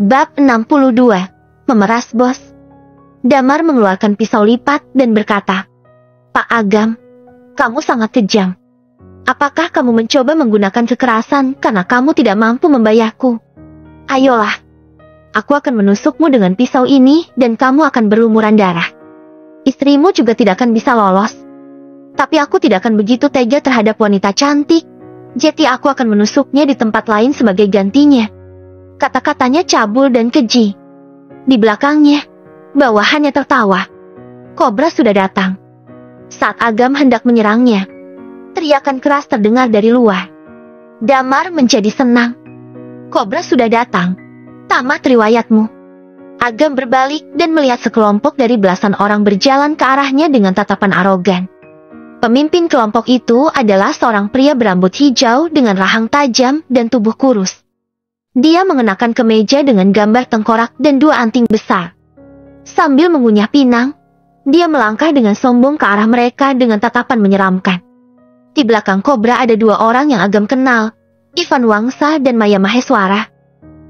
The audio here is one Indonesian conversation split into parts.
Bab 62. Memeras bos. Damar mengeluarkan pisau lipat dan berkata, "Pak Agam, kamu sangat kejam. Apakah kamu mencoba menggunakan kekerasan karena kamu tidak mampu membayarku? Ayolah, aku akan menusukmu dengan pisau ini dan kamu akan berlumuran darah. Istrimu juga tidak akan bisa lolos. Tapi aku tidak akan begitu tega terhadap wanita cantik. Jadi aku akan menusuknya di tempat lain sebagai gantinya." Kata-katanya cabul dan keji. Di belakangnya, bawahannya tertawa. Kobra sudah datang. Saat Agam hendak menyerangnya, teriakan keras terdengar dari luar. Damar menjadi senang. Kobra sudah datang. Tamat riwayatmu. Agam berbalik dan melihat sekelompok dari belasan orang berjalan ke arahnya dengan tatapan arogan. Pemimpin kelompok itu adalah seorang pria berambut hijau dengan rahang tajam dan tubuh kurus. Dia mengenakan kemeja dengan gambar tengkorak dan 2 anting besar. Sambil mengunyah pinang, dia melangkah dengan sombong ke arah mereka dengan tatapan menyeramkan. Di belakang Kobra ada 2 orang yang Agam kenal, Ivan Wangsa dan Maya Maheswara.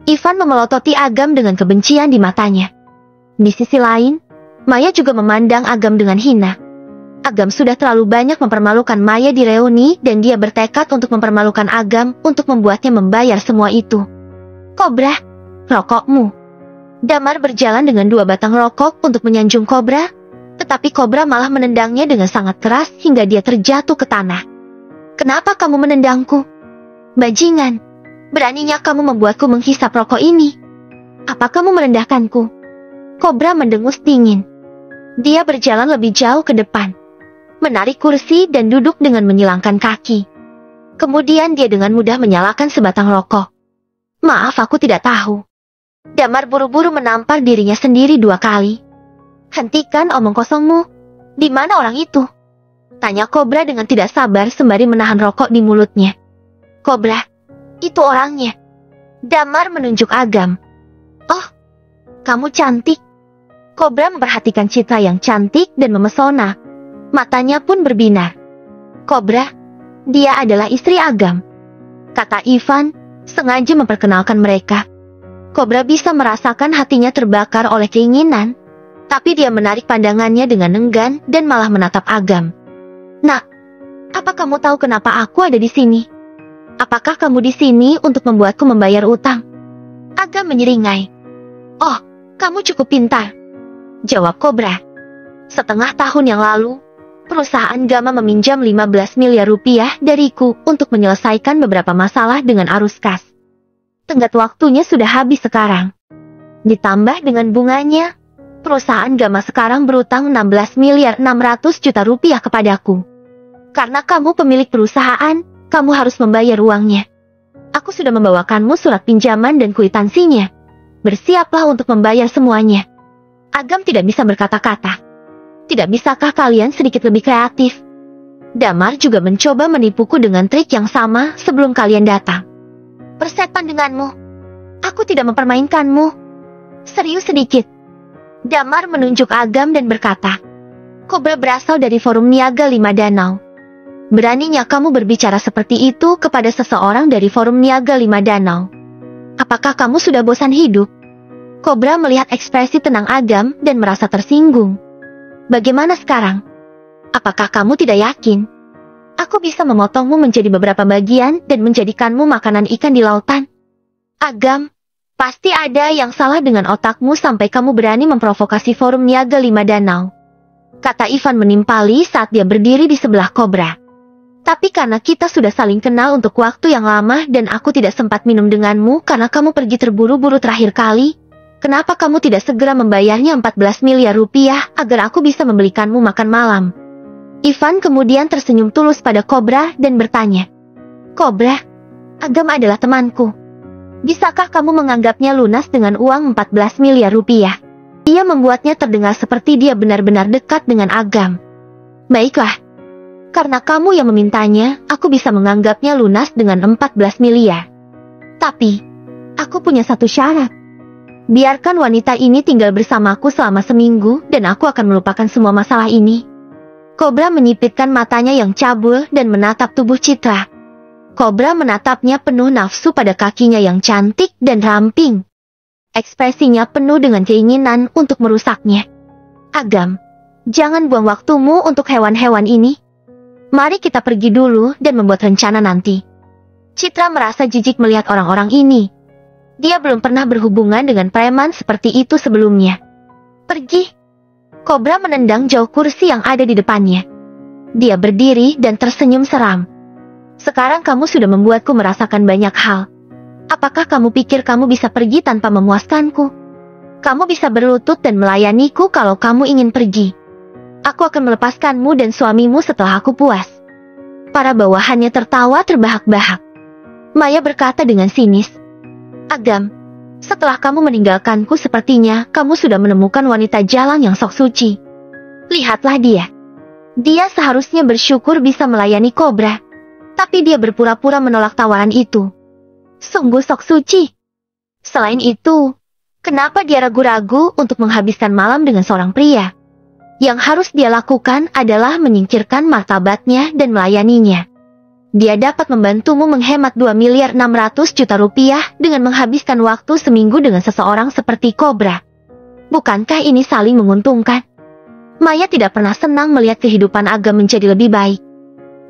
Ivan memelototi Agam dengan kebencian di matanya. Di sisi lain, Maya juga memandang Agam dengan hina. Agam sudah terlalu banyak mempermalukan Maya di reuni dan dia bertekad untuk mempermalukan Agam untuk membuatnya membayar semua itu. "Kobra, rokokmu." Damar berjalan dengan 2 batang rokok untuk menyanjung Kobra, tetapi Kobra malah menendangnya dengan sangat keras hingga dia terjatuh ke tanah. "Kenapa kamu menendangku? Bajingan, beraninya kamu membuatku menghisap rokok ini. Apa kamu merendahkanku?" Kobra mendengus dingin. Dia berjalan lebih jauh ke depan, menarik kursi dan duduk dengan menyilangkan kaki. Kemudian dia dengan mudah menyalakan sebatang rokok. "Maaf, aku tidak tahu." Damar buru-buru menampar dirinya sendiri 2 kali. "Hentikan omong kosongmu. Di mana orang itu?" tanya Kobra dengan tidak sabar sembari menahan rokok di mulutnya. "Kobra, itu orangnya." Damar menunjuk Agam. "Oh, kamu cantik." Kobra memperhatikan citra yang cantik dan memesona. Matanya pun berbinar. "Kobra, dia adalah istri Agam," kata Ivan, sengaja memperkenalkan mereka. Kobra bisa merasakan hatinya terbakar oleh keinginan, tapi dia menarik pandangannya dengan enggan dan malah menatap Agam. "Nak, apa kamu tahu kenapa aku ada di sini? Apakah kamu di sini untuk membuatku membayar utang?" Agam menyeringai. "Oh, kamu cukup pintar," jawab Kobra. "Setengah tahun yang lalu, perusahaan Gama meminjam 15 miliar rupiah dariku untuk menyelesaikan beberapa masalah dengan arus kas. Tenggat waktunya sudah habis sekarang. Ditambah dengan bunganya, perusahaan Gama sekarang berutang 16 miliar 600 juta rupiah kepadaku. Karena kamu pemilik perusahaan, kamu harus membayar uangnya. Aku sudah membawakanmu surat pinjaman dan kwitansinya. Bersiaplah untuk membayar semuanya." Agam tidak bisa berkata-kata. "Tidak bisakah kalian sedikit lebih kreatif? Damar juga mencoba menipuku dengan trik yang sama sebelum kalian datang. Persetan denganmu. Aku tidak mempermainkanmu. Serius sedikit." Damar menunjuk Agam dan berkata, "Kobra berasal dari Forum Niaga 5 Danau. Beraninya kamu berbicara seperti itu kepada seseorang dari Forum Niaga 5 Danau. Apakah kamu sudah bosan hidup?" Kobra melihat ekspresi tenang Agam dan merasa tersinggung. "Bagaimana sekarang? Apakah kamu tidak yakin? Aku bisa memotongmu menjadi beberapa bagian dan menjadikanmu makanan ikan di lautan." "Agam, pasti ada yang salah dengan otakmu sampai kamu berani memprovokasi Forum Niaga 5 Danau," kata Ivan menimpali saat dia berdiri di sebelah Kobra. "Tapi karena kita sudah saling kenal untuk waktu yang lama dan aku tidak sempat minum denganmu karena kamu pergi terburu-buru terakhir kali, kenapa kamu tidak segera membayarnya 14 miliar rupiah agar aku bisa membelikanmu makan malam?" Ivan kemudian tersenyum tulus pada Kobra dan bertanya, "Kobra, Agam adalah temanku. Bisakah kamu menganggapnya lunas dengan uang 14 miliar rupiah?" Ia membuatnya terdengar seperti dia benar-benar dekat dengan Agam. "Baiklah. Karena kamu yang memintanya, aku bisa menganggapnya lunas dengan 14 miliar. Tapi, aku punya satu syarat. Biarkan wanita ini tinggal bersamaku selama seminggu dan aku akan melupakan semua masalah ini." Kobra menyipitkan matanya yang cabul dan menatap tubuh Citra. Kobra menatapnya penuh nafsu pada kakinya yang cantik dan ramping. Ekspresinya penuh dengan keinginan untuk merusaknya. Agam, jangan buang waktumu untuk hewan-hewan ini. Mari kita pergi dulu dan membuat rencana nanti. Citra merasa jijik melihat orang-orang ini. Dia belum pernah berhubungan dengan preman seperti itu sebelumnya. Pergi. Kobra menendang jauh kursi yang ada di depannya. Dia berdiri dan tersenyum seram. Sekarang kamu sudah membuatku merasakan banyak hal. Apakah kamu pikir kamu bisa pergi tanpa memuaskanku? Kamu bisa berlutut dan melayaniku kalau kamu ingin pergi. Aku akan melepaskanmu dan suamimu setelah aku puas. Para bawahannya tertawa terbahak-bahak. Maya berkata dengan sinis, Agam, setelah kamu meninggalkanku sepertinya kamu sudah menemukan wanita jalang yang sok suci. Lihatlah dia. Dia seharusnya bersyukur bisa melayani Kobra. Tapi dia berpura-pura menolak tawaran itu. Sungguh sok suci. Selain itu, kenapa dia ragu-ragu untuk menghabiskan malam dengan seorang pria? Yang harus dia lakukan adalah menyingkirkan martabatnya dan melayaninya. Dia dapat membantumu menghemat 2.600.000.000 rupiah dengan menghabiskan waktu seminggu dengan seseorang seperti Kobra. Bukankah ini saling menguntungkan? Maya tidak pernah senang melihat kehidupan Agam menjadi lebih baik.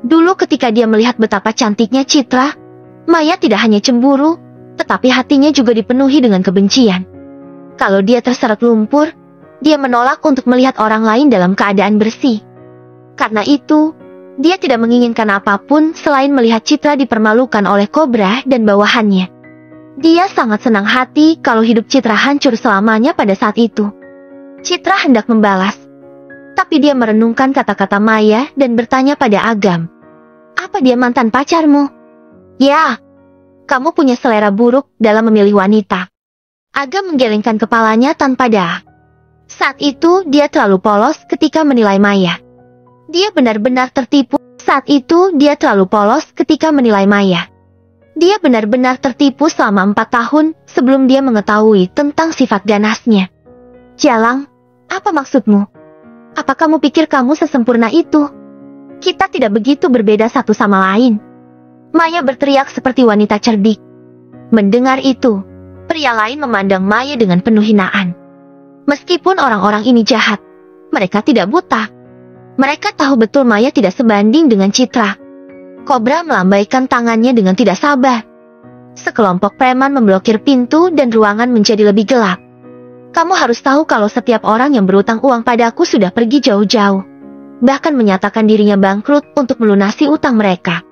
Dulu ketika dia melihat betapa cantiknya Citra, Maya tidak hanya cemburu, tetapi hatinya juga dipenuhi dengan kebencian. Kalau dia terseret lumpur, dia menolak untuk melihat orang lain dalam keadaan bersih. Karena itu, dia tidak menginginkan apapun selain melihat Citra dipermalukan oleh Kobra dan bawahannya. Dia sangat senang hati kalau hidup Citra hancur selamanya pada saat itu. Citra hendak membalas, tapi dia merenungkan kata-kata Maya dan bertanya pada Agam, "Apa dia mantan pacarmu?" "Ya, kamu punya selera buruk dalam memilih wanita." Agam menggelengkan kepalanya tanpa dah. Saat itu dia terlalu polos ketika menilai Maya. Dia benar-benar tertipu. Saat itu dia terlalu polos ketika menilai Maya. Dia benar-benar tertipu selama 4 tahun sebelum dia mengetahui tentang sifat ganasnya. "Jalang, apa maksudmu? Apa kamu pikir kamu sesempurna itu? Kita tidak begitu berbeda satu sama lain." Maya berteriak seperti wanita cerdik. Mendengar itu, pria lain memandang Maya dengan penuh hinaan. Meskipun orang-orang ini jahat, mereka tidak buta. Mereka tahu betul Maya tidak sebanding dengan Citra. Kobra melambaikan tangannya dengan tidak sabar. Sekelompok preman memblokir pintu dan ruangan menjadi lebih gelap. "Kamu harus tahu kalau setiap orang yang berutang uang padaku sudah pergi jauh-jauh. Bahkan menyatakan dirinya bangkrut untuk melunasi utang mereka.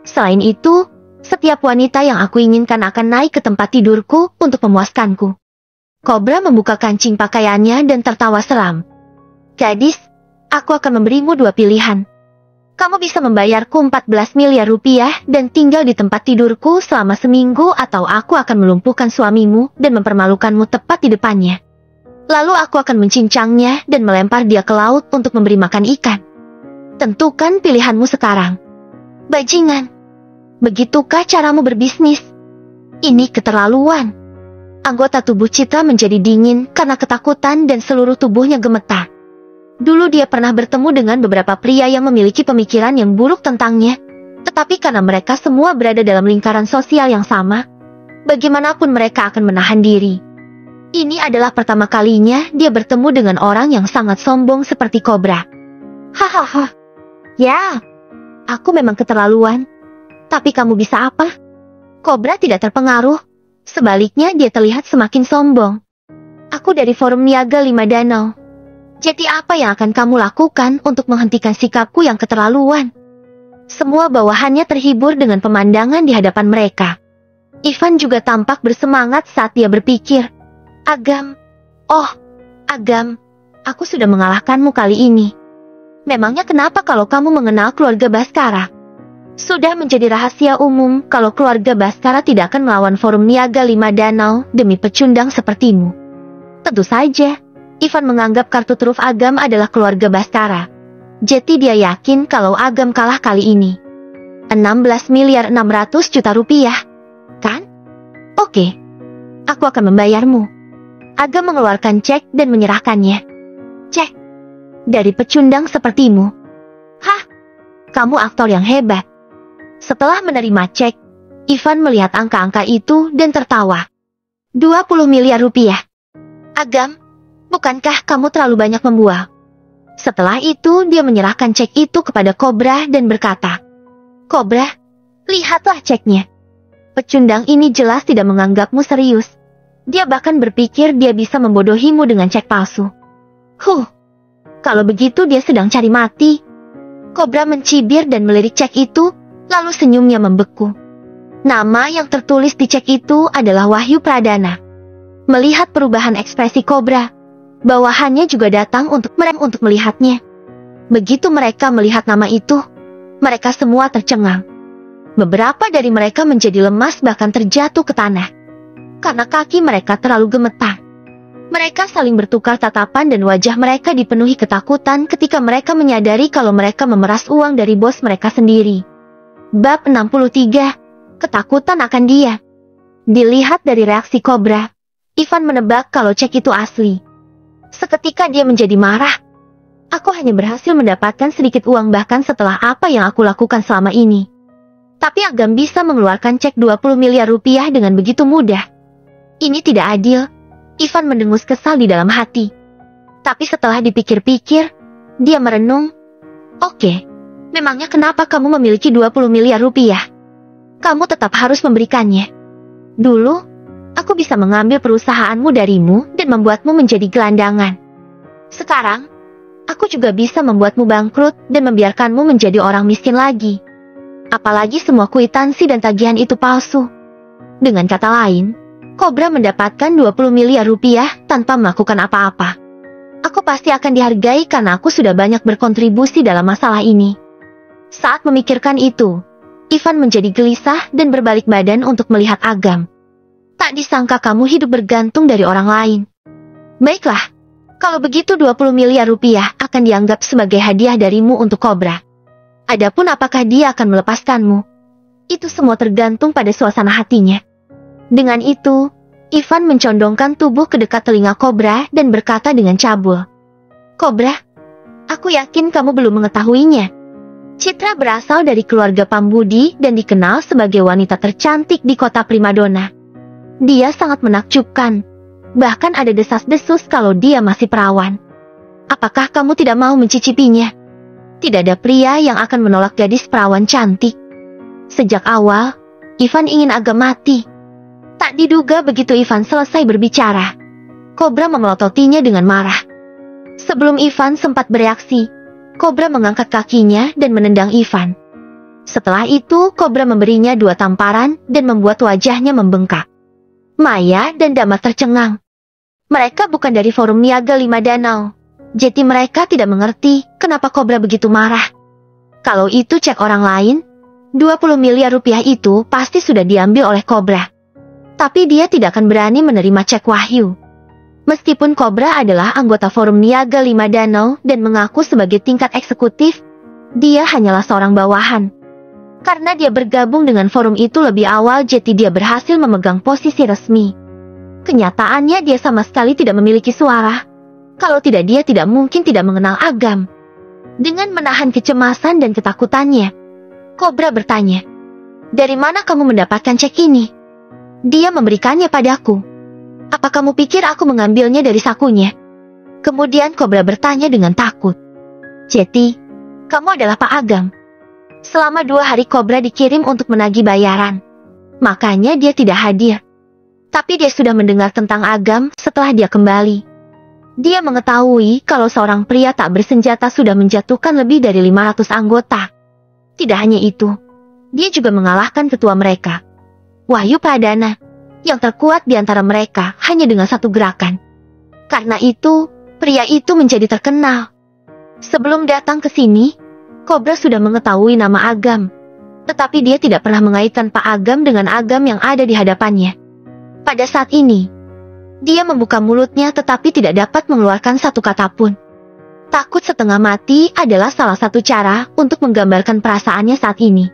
Selain itu, setiap wanita yang aku inginkan akan naik ke tempat tidurku untuk memuaskanku." Kobra membuka kancing pakaiannya dan tertawa seram. "Gadis, aku akan memberimu 2 pilihan. Kamu bisa membayarku 14 miliar rupiah dan tinggal di tempat tidurku selama seminggu, atau aku akan melumpuhkan suamimu dan mempermalukanmu tepat di depannya. Lalu aku akan mencincangnya dan melempar dia ke laut untuk memberi makan ikan. Tentukan pilihanmu sekarang." "Bajingan, begitukah caramu berbisnis? Ini keterlaluan." Anggota tubuh Citra menjadi dingin karena ketakutan dan seluruh tubuhnya gemetar. Dulu dia pernah bertemu dengan beberapa pria yang memiliki pemikiran yang buruk tentangnya, tetapi karena mereka semua berada dalam lingkaran sosial yang sama, bagaimanapun mereka akan menahan diri. Ini adalah pertama kalinya dia bertemu dengan orang yang sangat sombong seperti Kobra. "Hahaha. Ya, aku memang keterlaluan. Tapi kamu bisa apa?" Kobra tidak terpengaruh. Sebaliknya dia terlihat semakin sombong. "Aku dari Forum Niaga 5 Danau. Jadi apa yang akan kamu lakukan untuk menghentikan sikapku yang keterlaluan?" Semua bawahannya terhibur dengan pemandangan di hadapan mereka. Ivan juga tampak bersemangat saat dia berpikir, "Agam, oh, Agam, aku sudah mengalahkanmu kali ini. Memangnya kenapa kalau kamu mengenal keluarga Baskara? Sudah menjadi rahasia umum kalau keluarga Baskara tidak akan melawan Forum Niaga 5 Danau demi pecundang sepertimu." Tentu saja, Ivan menganggap kartu truf Agam adalah keluarga Baskara. Jadi dia yakin kalau Agam kalah kali ini. 16.600.000.000 rupiah, kan? Oke, aku akan membayarmu. Agam mengeluarkan cek dan menyerahkannya. "Cek? Dari pecundang sepertimu? Hah? Kamu aktor yang hebat." Setelah menerima cek, Ivan melihat angka-angka itu dan tertawa. 20 miliar rupiah. Agam, bukankah kamu terlalu banyak membual? Setelah itu dia menyerahkan cek itu kepada Cobra dan berkata, Cobra, lihatlah ceknya. Pecundang ini jelas tidak menganggapmu serius. Dia bahkan berpikir dia bisa membodohimu dengan cek palsu. Kalau begitu dia sedang cari mati. Cobra mencibir dan melirik cek itu, lalu senyumnya membeku. Nama yang tertulis di cek itu adalah Wahyu Pradana. Melihat perubahan ekspresi Cobra, bawahannya juga datang untuk melihatnya. Begitu mereka melihat nama itu, mereka semua tercengang. Beberapa dari mereka menjadi lemas bahkan terjatuh ke tanah, karena kaki mereka terlalu gemetar. Mereka saling bertukar tatapan dan wajah mereka dipenuhi ketakutan ketika mereka menyadari kalau mereka memeras uang dari bos mereka sendiri. Bab 63. Ketakutan akan dia. Dilihat dari reaksi Cobra, Ivan menebak kalau cek itu asli. Seketika dia menjadi marah. Aku hanya berhasil mendapatkan sedikit uang bahkan setelah apa yang aku lakukan selama ini. Tapi Agam bisa mengeluarkan cek 20 miliar rupiah dengan begitu mudah. Ini tidak adil. Ivan mendengus kesal di dalam hati. Tapi setelah dipikir-pikir, dia merenung. Oke, memangnya kenapa kamu memiliki 20 miliar rupiah? Kamu tetap harus memberikannya. Dulu, aku bisa mengambil perusahaanmu darimu dan membuatmu menjadi gelandangan. Sekarang, aku juga bisa membuatmu bangkrut dan membiarkanmu menjadi orang miskin lagi. Apalagi semua kwitansi dan tagihan itu palsu. Dengan kata lain, Cobra mendapatkan 20 miliar rupiah tanpa melakukan apa-apa. Aku pasti akan dihargai karena aku sudah banyak berkontribusi dalam masalah ini. Saat memikirkan itu, Ivan menjadi gelisah dan berbalik badan untuk melihat Agam. Tak disangka kamu hidup bergantung dari orang lain. Baiklah, kalau begitu 20 miliar rupiah akan dianggap sebagai hadiah darimu untuk Cobra. Adapun apakah dia akan melepaskanmu, itu semua tergantung pada suasana hatinya. Dengan itu, Ivan mencondongkan tubuh ke dekat telinga Cobra dan berkata dengan cabul. Cobra, aku yakin kamu belum mengetahuinya. Citra berasal dari keluarga Pambudi dan dikenal sebagai wanita tercantik di kota primadona. Dia sangat menakjubkan. Bahkan ada desas-desus kalau dia masih perawan. Apakah kamu tidak mau mencicipinya? Tidak ada pria yang akan menolak gadis perawan cantik. Sejak awal, Ivan ingin Agam mati. Tak diduga begitu Ivan selesai berbicara, Cobra memelototinya dengan marah. Sebelum Ivan sempat bereaksi, Cobra mengangkat kakinya dan menendang Ivan. Setelah itu, Cobra memberinya 2 tamparan dan membuat wajahnya membengkak. Maya dan Damar tercengang. Mereka bukan dari Forum Niaga 5 Danau. Jadi mereka tidak mengerti kenapa Cobra begitu marah. Kalau itu cek orang lain, 20 miliar rupiah itu pasti sudah diambil oleh Cobra. Tapi dia tidak akan berani menerima cek Wahyu. Meskipun Cobra adalah anggota Forum Niaga 5 Danau dan mengaku sebagai tingkat eksekutif, dia hanyalah seorang bawahan. Karena dia bergabung dengan forum itu lebih awal, jadi dia berhasil memegang posisi resmi. Kenyataannya dia sama sekali tidak memiliki suara. Kalau tidak, dia tidak mungkin tidak mengenal Agam. Dengan menahan kecemasan dan ketakutannya, Cobra bertanya, "Dari mana kamu mendapatkan cek ini?" Dia memberikannya padaku. Apa kamu pikir aku mengambilnya dari sakunya? Kemudian Cobra bertanya dengan takut. Jadi, kamu adalah Pak Agam. Selama 2 hari Cobra dikirim untuk menagih bayaran. Makanya dia tidak hadir. Tapi dia sudah mendengar tentang Agam setelah dia kembali. Dia mengetahui kalau seorang pria tak bersenjata sudah menjatuhkan lebih dari 500 anggota. Tidak hanya itu, dia juga mengalahkan ketua mereka, Wahyu Pradana, yang terkuat di antara mereka hanya dengan 1 gerakan. Karena itu, pria itu menjadi terkenal. Sebelum datang ke sini, Cobra sudah mengetahui nama Agam. Tetapi dia tidak pernah mengaitkan Pak Agam dengan Agam yang ada di hadapannya. Pada saat ini, dia membuka mulutnya tetapi tidak dapat mengeluarkan 1 kata pun. Takut setengah mati adalah salah satu cara untuk menggambarkan perasaannya saat ini.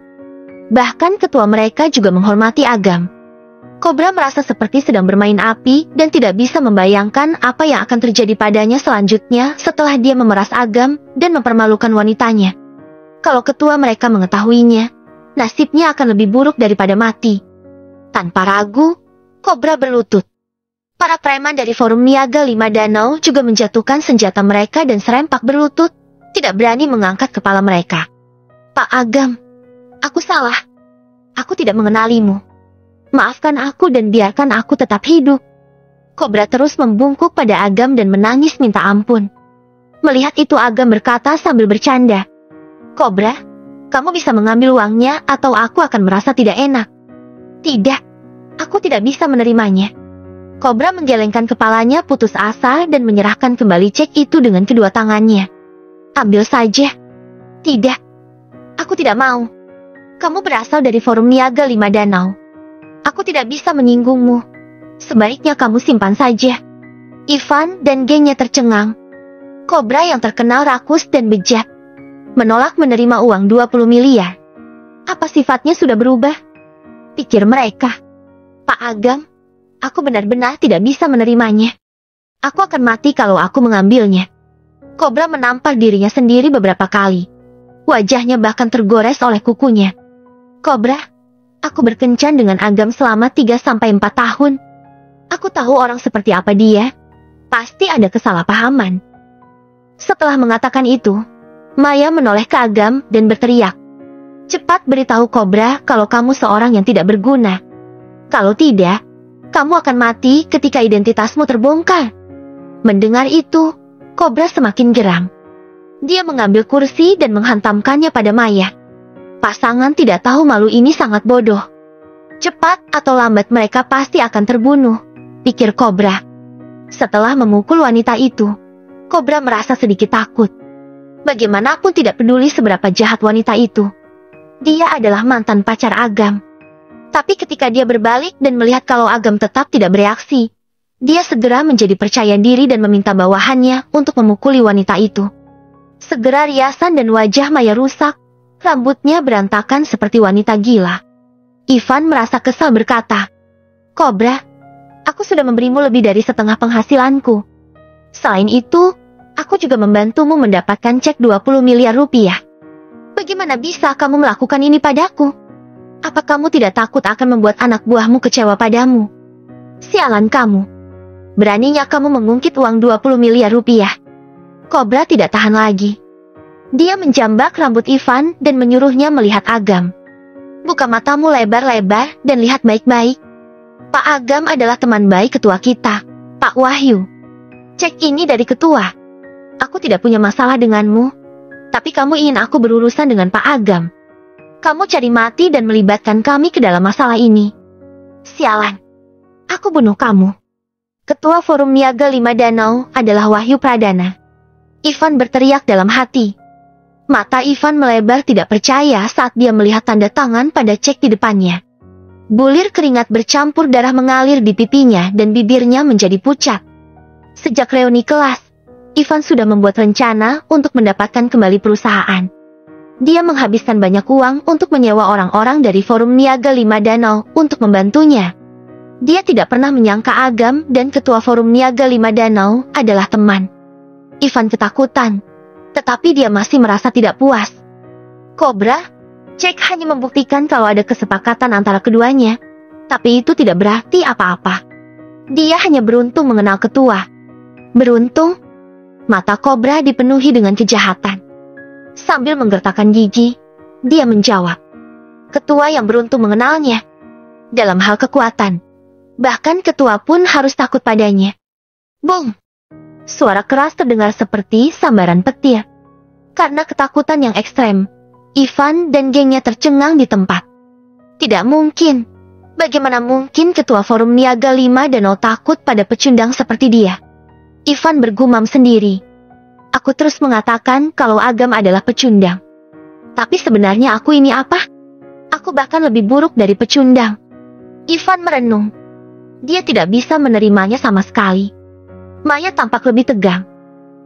Bahkan ketua mereka juga menghormati Agam. Cobra merasa seperti sedang bermain api dan tidak bisa membayangkan apa yang akan terjadi padanya selanjutnya setelah dia memeras Agam dan mempermalukan wanitanya. Kalau ketua mereka mengetahuinya, nasibnya akan lebih buruk daripada mati. Tanpa ragu, Cobra berlutut. Para preman dari Forum Niaga Lima Danau juga menjatuhkan senjata mereka dan serempak berlutut, tidak berani mengangkat kepala mereka. Pak Agam, aku salah. Aku tidak mengenalimu. Maafkan aku dan biarkan aku tetap hidup. Kobra terus membungkuk pada Agam dan menangis minta ampun. Melihat itu Agam berkata sambil bercanda, Kobra, kamu bisa mengambil uangnya atau aku akan merasa tidak enak. Tidak, aku tidak bisa menerimanya. Kobra menggelengkan kepalanya putus asa dan menyerahkan kembali cek itu dengan kedua tangannya. Ambil saja. Tidak, aku tidak mau. Kamu berasal dari Forum Niaga Lima Danau. Aku tidak bisa menyinggungmu. Sebaiknya kamu simpan saja. Ivan dan gengnya tercengang. Kobra yang terkenal rakus dan bejat menolak menerima uang 20 miliar. Apa sifatnya sudah berubah? Pikir mereka. Pak Agam, aku benar-benar tidak bisa menerimanya. Aku akan mati kalau aku mengambilnya. Kobra menampar dirinya sendiri beberapa kali. Wajahnya bahkan tergores oleh kukunya. Kobra, aku berkencan dengan Agam selama 3-4 tahun. Aku tahu orang seperti apa dia. Pasti ada kesalahpahaman. Setelah mengatakan itu, Maya menoleh ke Agam dan berteriak. Cepat beritahu Kobra kalau kamu seorang yang tidak berguna. Kalau tidak, kamu akan mati ketika identitasmu terbongkar. Mendengar itu, Kobra semakin geram. Dia mengambil kursi dan menghantamkannya pada Maya. Pasangan tidak tahu malu ini sangat bodoh. Cepat atau lambat mereka pasti akan terbunuh, pikir Kobra. Setelah memukul wanita itu, Kobra merasa sedikit takut. Bagaimanapun tidak peduli seberapa jahat wanita itu. Dia adalah mantan pacar Agam. Tapi ketika dia berbalik dan melihat kalau Agam tetap tidak bereaksi, dia segera menjadi percaya diri dan meminta bawahannya untuk memukuli wanita itu. Segera riasan dan wajah Maya rusak, rambutnya berantakan seperti wanita gila. Ivan merasa kesal berkata, Kobra, aku sudah memberimu lebih dari setengah penghasilanku. Selain itu, aku juga membantumu mendapatkan cek 20 miliar rupiah. Bagaimana bisa kamu melakukan ini padaku? Apa kamu tidak takut akan membuat anak buahmu kecewa padamu? Sialan kamu. Beraninya kamu mengungkit uang 20 miliar rupiah. Kobra tidak tahan lagi. Dia menjambak rambut Ivan dan menyuruhnya melihat Agam. Buka matamu lebar-lebar dan lihat baik-baik. Pak Agam adalah teman baik ketua kita, Pak Wahyu. Cek ini dari ketua. Aku tidak punya masalah denganmu. Tapi kamu ingin aku berurusan dengan Pak Agam. Kamu cari mati dan melibatkan kami ke dalam masalah ini. Sialan. Aku bunuh kamu. Ketua Forum Niaga Lima Danau adalah Wahyu Pradana. Ivan berteriak dalam hati. Mata Ivan melebar tidak percaya saat dia melihat tanda tangan pada cek di depannya. Bulir keringat bercampur darah mengalir di pipinya dan bibirnya menjadi pucat. Sejak reuni kelas, Ivan sudah membuat rencana untuk mendapatkan kembali perusahaan. Dia menghabiskan banyak uang untuk menyewa orang-orang dari Forum Niaga Lima Danau untuk membantunya. Dia tidak pernah menyangka Agam dan ketua Forum Niaga Lima Danau adalah teman. Ivan ketakutan, tetapi dia masih merasa tidak puas. Kobra, cek hanya membuktikan kalau ada kesepakatan antara keduanya, tapi itu tidak berarti apa-apa. Dia hanya beruntung mengenal ketua. Beruntung? Mata Kobra dipenuhi dengan kejahatan. Sambil menggertakkan gigi, dia menjawab. Ketua yang beruntung mengenalnya. Dalam hal kekuatan. Bahkan ketua pun harus takut padanya. Bung! Suara keras terdengar seperti sambaran petir. Karena ketakutan yang ekstrem, Ivan dan gengnya tercengang di tempat. Tidak mungkin. Bagaimana mungkin ketua Forum Niaga Lima Danau takut pada pecundang seperti dia? Ivan bergumam sendiri. Aku terus mengatakan kalau Agam adalah pecundang. Tapi sebenarnya aku ini apa? Aku bahkan lebih buruk dari pecundang. Ivan merenung. Dia tidak bisa menerimanya sama sekali. Maya tampak lebih tegang.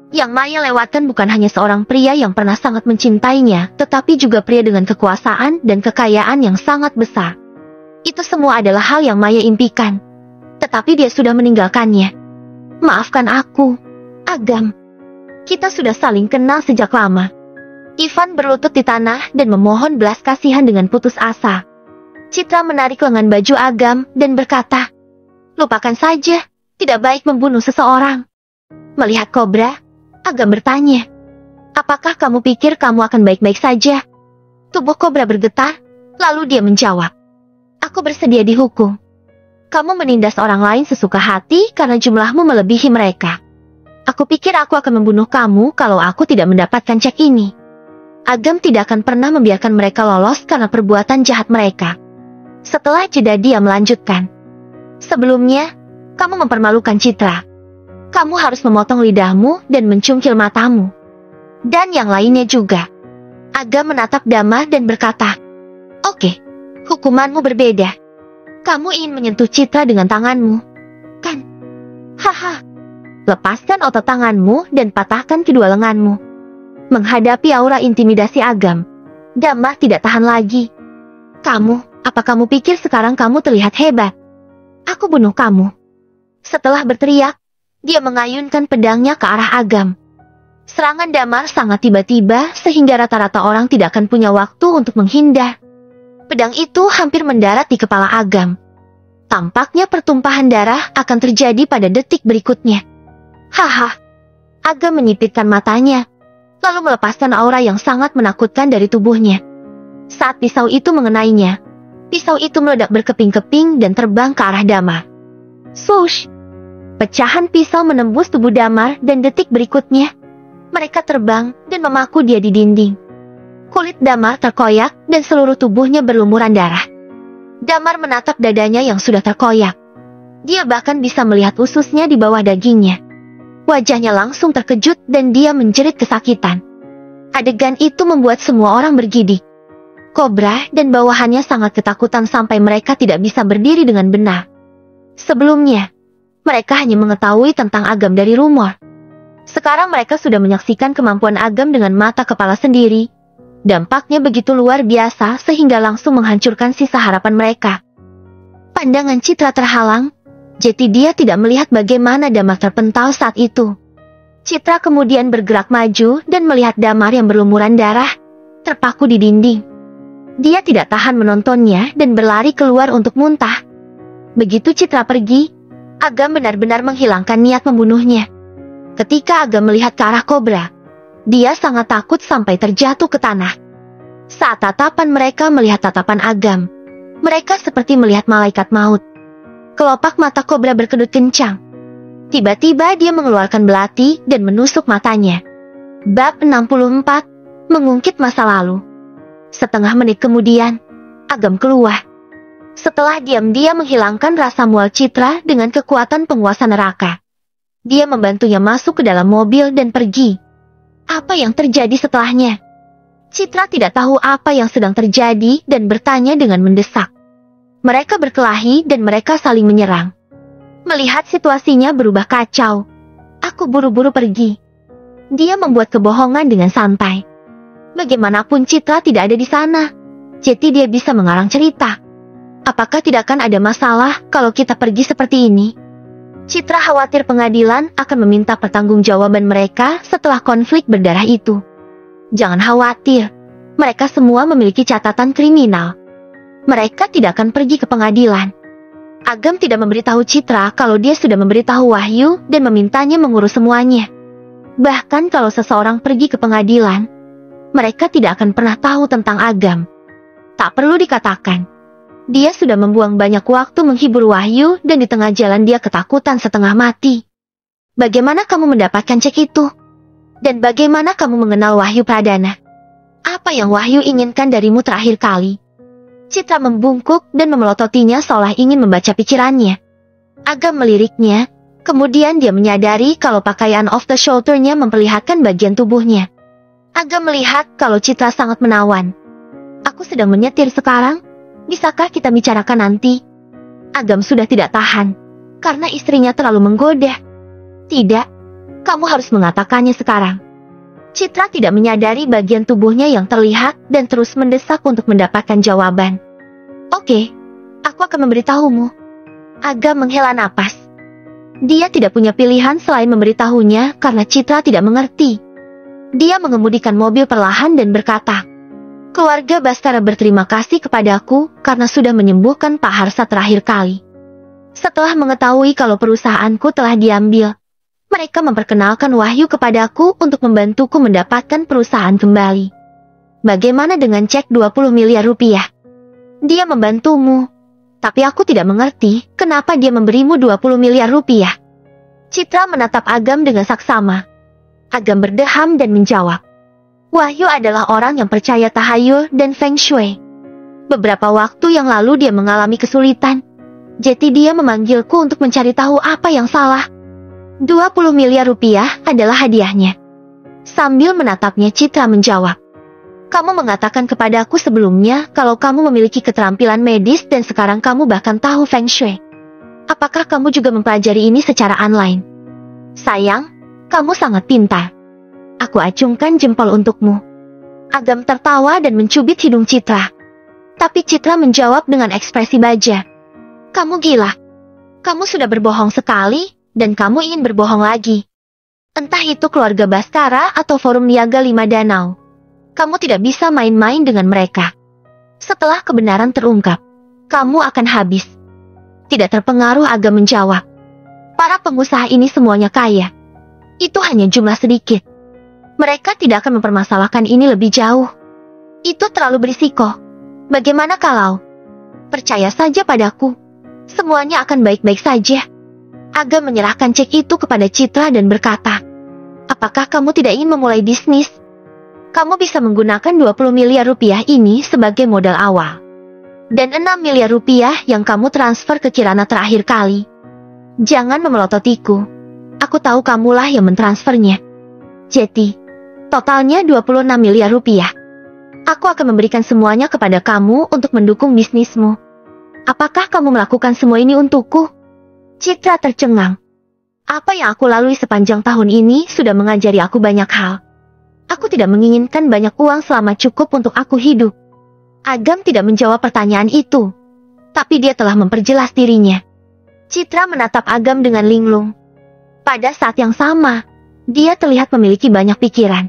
Yang Maya lewatkan bukan hanya seorang pria yang pernah sangat mencintainya, tetapi juga pria dengan kekuasaan dan kekayaan yang sangat besar. Itu semua adalah hal yang Maya impikan. Tetapi dia sudah meninggalkannya. Maafkan aku, Agam. Kita sudah saling kenal sejak lama. Ivan berlutut di tanah dan memohon belas kasihan dengan putus asa. Citra menarik lengan baju Agam dan berkata, lupakan saja, Tidak baik membunuh seseorang. Melihat kobra, Agam bertanya, apakah kamu pikir kamu akan baik-baik saja? Tubuh kobra bergetar, lalu dia menjawab, aku bersedia dihukum. Kamu menindas orang lain sesuka hati karena jumlahmu melebihi mereka. Aku pikir aku akan membunuh kamu kalau aku tidak mendapatkan cek ini. Agam tidak akan pernah membiarkan mereka lolos karena perbuatan jahat mereka. Setelah jeda dia melanjutkan. Sebelumnya, kamu mempermalukan Citra. Kamu harus memotong lidahmu dan mencungkil matamu. Dan yang lainnya juga. Agam menatap Damar dan berkata, oke, hukumanmu berbeda. Kamu ingin menyentuh Citra dengan tanganmu, kan? Haha. Lepaskan otot tanganmu dan patahkan kedua lenganmu. Menghadapi aura intimidasi Agam, Damar tidak tahan lagi. Apa kamu pikir sekarang kamu terlihat hebat? Aku bunuh kamu. Setelah berteriak, dia mengayunkan pedangnya ke arah Agam. Serangan Damar sangat tiba-tiba sehingga rata-rata orang tidak akan punya waktu untuk menghindar. Pedang itu hampir mendarat di kepala Agam. Tampaknya pertumpahan darah akan terjadi pada detik berikutnya. Haha. Agam menyipitkan matanya, lalu melepaskan aura yang sangat menakutkan dari tubuhnya. Saat pisau itu mengenainya, pisau itu meledak berkeping-keping dan terbang ke arah Damar. Swoosh! Pecahan pisau menembus tubuh Damar dan detik berikutnya, mereka terbang dan memaku dia di dinding. Kulit Damar terkoyak dan seluruh tubuhnya berlumuran darah. Damar menatap dadanya yang sudah terkoyak. Dia bahkan bisa melihat ususnya di bawah dagingnya. Wajahnya langsung terkejut dan dia menjerit kesakitan. Adegan itu membuat semua orang bergidik. Kobra dan bawahannya sangat ketakutan sampai mereka tidak bisa berdiri dengan benar. Sebelumnya, mereka hanya mengetahui tentang Agam dari rumor. Sekarang mereka sudah menyaksikan kemampuan Agam dengan mata kepala sendiri. Dampaknya begitu luar biasa sehingga langsung menghancurkan sisa harapan mereka. Pandangan Citra terhalang, jadi dia tidak melihat bagaimana Damar terpental saat itu. Citra kemudian bergerak maju dan melihat Damar yang berlumuran darah, terpaku di dinding. Dia tidak tahan menontonnya dan berlari keluar untuk muntah. Begitu Citra pergi, Agam benar-benar menghilangkan niat membunuhnya. Ketika Agam melihat ke arah kobra, dia sangat takut sampai terjatuh ke tanah. Saat tatapan mereka melihat tatapan Agam, mereka seperti melihat malaikat maut. Kelopak mata kobra berkedut kencang. Tiba-tiba dia mengeluarkan belati dan menusuk matanya. Bab 64, Mengungkit Masa Lalu. Setengah menit kemudian, Agam keluar. Setelah diam-diam menghilangkan rasa mual Citra dengan kekuatan penguasa neraka, dia membantunya masuk ke dalam mobil dan pergi. Apa yang terjadi setelahnya? Citra tidak tahu apa yang sedang terjadi dan bertanya dengan mendesak. Mereka berkelahi dan mereka saling menyerang. Melihat situasinya berubah kacau, aku buru-buru pergi. Dia membuat kebohongan dengan santai. Bagaimanapun Citra tidak ada di sana, jadi dia bisa mengarang cerita. Apakah tidak akan ada masalah kalau kita pergi seperti ini? Citra khawatir pengadilan akan meminta pertanggungjawaban mereka setelah konflik berdarah itu. Jangan khawatir, mereka semua memiliki catatan kriminal. Mereka tidak akan pergi ke pengadilan. Agam tidak memberitahu Citra kalau dia sudah memberitahu Wahyu dan memintanya mengurus semuanya. Bahkan kalau seseorang pergi ke pengadilan, mereka tidak akan pernah tahu tentang Agam. Tak perlu dikatakan, dia sudah membuang banyak waktu menghibur Wahyu dan di tengah jalan dia ketakutan setengah mati. Bagaimana kamu mendapatkan cek itu? Dan bagaimana kamu mengenal Wahyu Pradana? Apa yang Wahyu inginkan darimu terakhir kali? Citra membungkuk dan memelototinya seolah ingin membaca pikirannya. Agam meliriknya, kemudian dia menyadari kalau pakaian off the shoulder-nya memperlihatkan bagian tubuhnya. Agam melihat kalau Citra sangat menawan. Aku sedang menyetir sekarang, bisakah kita bicarakan nanti? Agam sudah tidak tahan, karena istrinya terlalu menggoda. Tidak, kamu harus mengatakannya sekarang. Citra tidak menyadari bagian tubuhnya yang terlihat dan terus mendesak untuk mendapatkan jawaban. Oke, aku akan memberitahumu. Agam menghela napas. Dia tidak punya pilihan selain memberitahunya karena Citra tidak mengerti. Dia mengemudikan mobil perlahan dan berkata, keluarga Baskara berterima kasih kepadaku karena sudah menyembuhkan Pak Harsa terakhir kali. Setelah mengetahui kalau perusahaanku telah diambil, mereka memperkenalkan Wahyu kepadaku untuk membantuku mendapatkan perusahaan kembali. Bagaimana dengan cek 20 miliar rupiah? Dia membantumu, tapi aku tidak mengerti kenapa dia memberimu 20 miliar rupiah. Citra menatap Agam dengan saksama. Agam berdeham dan menjawab, Wahyu adalah orang yang percaya tahayul dan feng shui. Beberapa waktu yang lalu dia mengalami kesulitan, jadi dia memanggilku untuk mencari tahu apa yang salah. 20 miliar rupiah adalah hadiahnya. Sambil menatapnya, Citra menjawab, kamu mengatakan kepadaku sebelumnya kalau kamu memiliki keterampilan medis dan sekarang kamu bahkan tahu feng shui. Apakah kamu juga mempelajari ini secara online? Sayang, kamu sangat pintar. Aku acungkan jempol untukmu. Agam tertawa dan mencubit hidung Citra. Tapi Citra menjawab dengan ekspresi baja. Kamu gila. Kamu sudah berbohong sekali, dan kamu ingin berbohong lagi. Entah itu keluarga Baskara atau Forum Niaga 5 Danau. Kamu tidak bisa main-main dengan mereka. Setelah kebenaran terungkap, kamu akan habis. Tidak terpengaruh, Agam menjawab. Para pengusaha ini semuanya kaya. Itu hanya jumlah sedikit. Mereka tidak akan mempermasalahkan ini lebih jauh. Itu terlalu berisiko. Bagaimana kalau? Percaya saja padaku. Semuanya akan baik-baik saja. Agam menyerahkan cek itu kepada Citra dan berkata, apakah kamu tidak ingin memulai bisnis? Kamu bisa menggunakan 20 miliar rupiah ini sebagai modal awal. Dan 6 miliar rupiah yang kamu transfer ke Kirana terakhir kali. Jangan memelototiku. Aku tahu kamulah yang mentransfernya. Jadi, totalnya 26 miliar rupiah. Aku akan memberikan semuanya kepada kamu untuk mendukung bisnismu. Apakah kamu melakukan semua ini untukku? Citra tercengang. Apa yang aku lalui sepanjang tahun ini sudah mengajari aku banyak hal. Aku tidak menginginkan banyak uang selama cukup untuk aku hidup. Agam tidak menjawab pertanyaan itu, tapi dia telah memperjelas dirinya. Citra menatap Agam dengan linglung. Pada saat yang sama, dia terlihat memiliki banyak pikiran.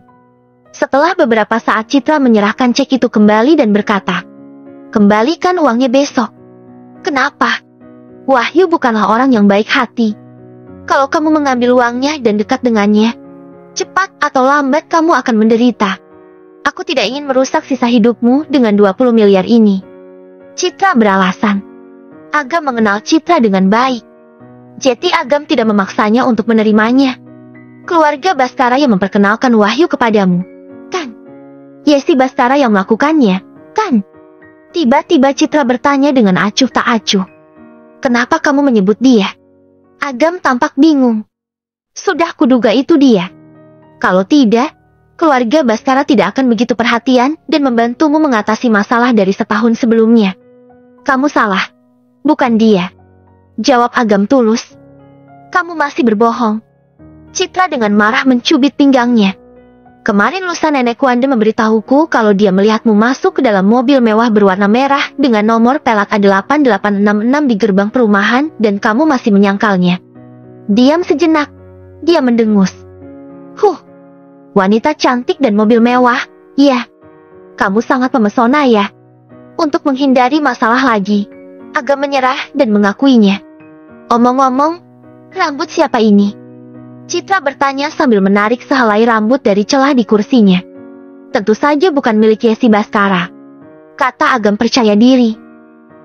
Setelah beberapa saat, Citra menyerahkan cek itu kembali dan berkata, kembalikan uangnya besok. Kenapa? Wahyu bukanlah orang yang baik hati. Kalau kamu mengambil uangnya dan dekat dengannya, cepat atau lambat kamu akan menderita. Aku tidak ingin merusak sisa hidupmu dengan 20 miliar ini. Citra beralasan. Agam mengenal Citra dengan baik. Jadi Agam tidak memaksanya untuk menerimanya. Keluarga Baskara yang memperkenalkan Wahyu kepadamu, kan? Yesi Baskara yang melakukannya, kan? Tiba-tiba Citra bertanya dengan acuh tak acuh. Kenapa kamu menyebut dia? Agam tampak bingung. Sudah kuduga itu dia. Kalau tidak, keluarga Baskara tidak akan begitu perhatian dan membantumu mengatasi masalah dari setahun sebelumnya. Kamu salah, bukan dia. Jawab Agam tulus. Kamu masih berbohong. Citra dengan marah mencubit pinggangnya. Kemarin lusa nenek Wanda memberitahuku kalau dia melihatmu masuk ke dalam mobil mewah berwarna merah dengan nomor pelat A8866 di gerbang perumahan dan kamu masih menyangkalnya. Diam sejenak. Dia mendengus. Wanita cantik dan mobil mewah, ya. Kamu sangat memesona ya. Untuk menghindari masalah lagi, Agam menyerah dan mengakuinya. Omong-omong, rambut siapa ini? Citra bertanya sambil menarik sehelai rambut dari celah di kursinya. Tentu saja bukan milik Yesi Baskara, kata Agam percaya diri.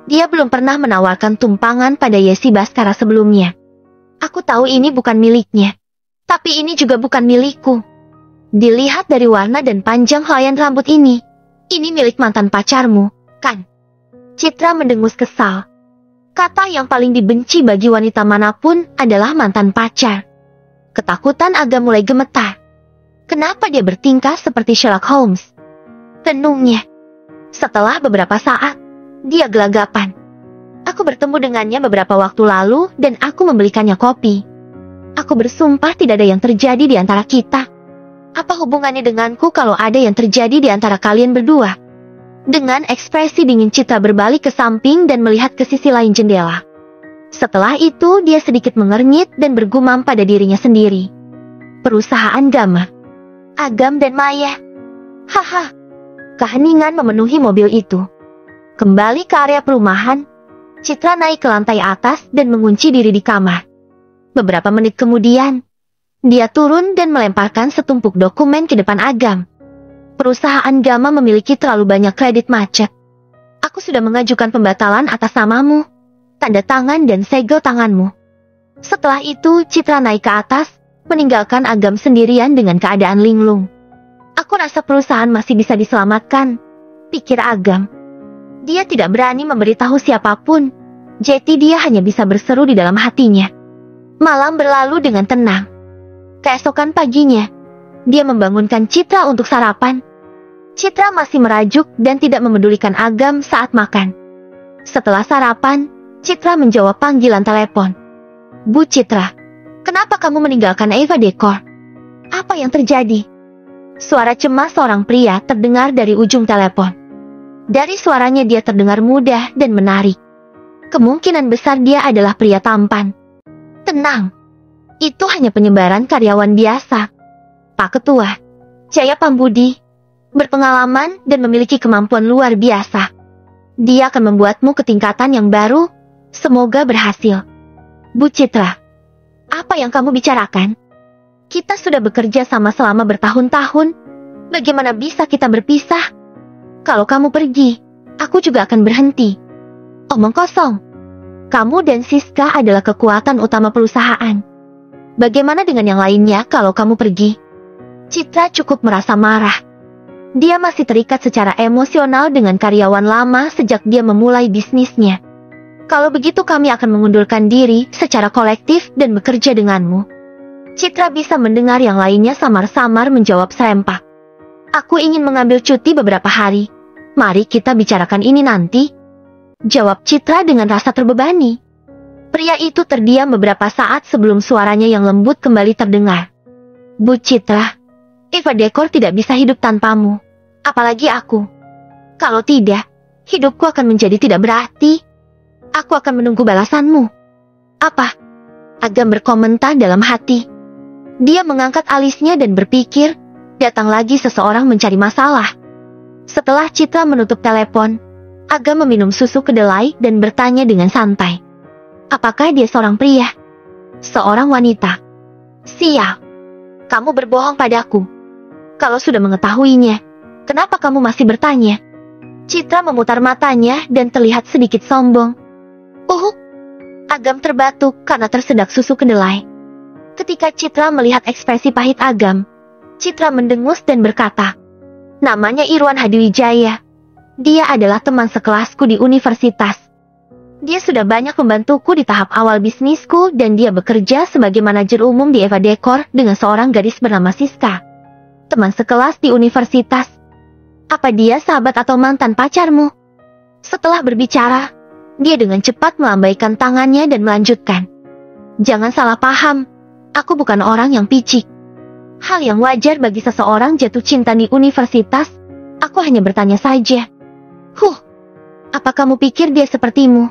Dia belum pernah menawarkan tumpangan pada Yesi Baskara sebelumnya. Aku tahu ini bukan miliknya, tapi ini juga bukan milikku. Dilihat dari warna dan panjang helaian rambut ini milik mantan pacarmu, kan? Citra mendengus kesal. Kata yang paling dibenci bagi wanita manapun adalah mantan pacar. Ketakutan Agam mulai gemetar. Kenapa dia bertingkah seperti Sherlock Holmes? Tenungnya. Setelah beberapa saat, dia gelagapan. Aku bertemu dengannya beberapa waktu lalu dan aku membelikannya kopi. Aku bersumpah tidak ada yang terjadi di antara kita. Apa hubungannya denganku kalau ada yang terjadi di antara kalian berdua? Dengan ekspresi dingin Citra berbalik ke samping dan melihat ke sisi lain jendela. Setelah itu dia sedikit mengernyit dan bergumam pada dirinya sendiri. Perusahaan Gama. Agam dan Maya. Haha. Keheningan memenuhi mobil itu. Kembali ke area perumahan, Citra naik ke lantai atas dan mengunci diri di kamar. Beberapa menit kemudian, dia turun dan melemparkan setumpuk dokumen ke depan Agam. Perusahaan Gama memiliki terlalu banyak kredit macet. Aku sudah mengajukan pembatalan atas namamu, tanda tangan dan segel tanganmu. Setelah itu, Citra naik ke atas, meninggalkan Agam sendirian dengan keadaan linglung. Aku rasa perusahaan masih bisa diselamatkan, pikir Agam. Dia tidak berani memberitahu siapapun, jadi dia hanya bisa berseru di dalam hatinya. Malam berlalu dengan tenang. Keesokan paginya, dia membangunkan Citra untuk sarapan. Citra masih merajuk dan tidak memedulikan Agam saat makan. Setelah sarapan, Citra menjawab panggilan telepon. Bu Citra, kenapa kamu meninggalkan Eva Decor? Apa yang terjadi? Suara cemas seorang pria terdengar dari ujung telepon. Dari suaranya dia terdengar mudah dan menarik. Kemungkinan besar dia adalah pria tampan. Tenang, itu hanya penyebaran karyawan biasa. Pak Ketua, Jaya Pambudi, berpengalaman dan memiliki kemampuan luar biasa. Dia akan membuatmu ke tingkatan yang baru, semoga berhasil. Bu Citra, apa yang kamu bicarakan? Kita sudah bekerja sama selama bertahun-tahun, bagaimana bisa kita berpisah? Kalau kamu pergi, aku juga akan berhenti. Omong kosong. Kamu dan Siska adalah kekuatan utama perusahaan. Bagaimana dengan yang lainnya kalau kamu pergi? Citra cukup merasa marah. Dia masih terikat secara emosional dengan karyawan lama sejak dia memulai bisnisnya. Kalau begitu kami akan mengundurkan diri secara kolektif dan bekerja denganmu. Citra bisa mendengar yang lainnya samar-samar menjawab serempak. Aku ingin mengambil cuti beberapa hari. Mari kita bicarakan ini nanti. Jawab Citra dengan rasa terbebani. Pria itu terdiam beberapa saat sebelum suaranya yang lembut kembali terdengar. Bu Citra, Eva Decor tidak bisa hidup tanpamu. Apalagi aku. Kalau tidak, hidupku akan menjadi tidak berarti. Aku akan menunggu balasanmu. Apa? Agam berkomentar dalam hati. Dia mengangkat alisnya dan berpikir, datang lagi seseorang mencari masalah. Setelah Citra menutup telepon, Agam meminum susu kedelai dan bertanya dengan santai. Apakah dia seorang pria? Seorang wanita. Sial. Kamu berbohong padaku. Kalau sudah mengetahuinya, kenapa kamu masih bertanya? Citra memutar matanya dan terlihat sedikit sombong. Agam terbatuk karena tersedak susu kedelai. Ketika Citra melihat ekspresi pahit Agam, Citra mendengus dan berkata, namanya Irwan Hadiwijaya. Dia adalah teman sekelasku di universitas. Dia sudah banyak membantuku di tahap awal bisnisku dan dia bekerja sebagai manajer umum di Eva Decor dengan seorang gadis bernama Siska. Teman sekelas di universitas. Apa dia sahabat atau mantan pacarmu? Setelah berbicara, dia dengan cepat melambaikan tangannya dan melanjutkan. Jangan salah paham, aku bukan orang yang picik. Hal yang wajar bagi seseorang jatuh cinta di universitas, aku hanya bertanya saja. Apa kamu pikir dia sepertimu?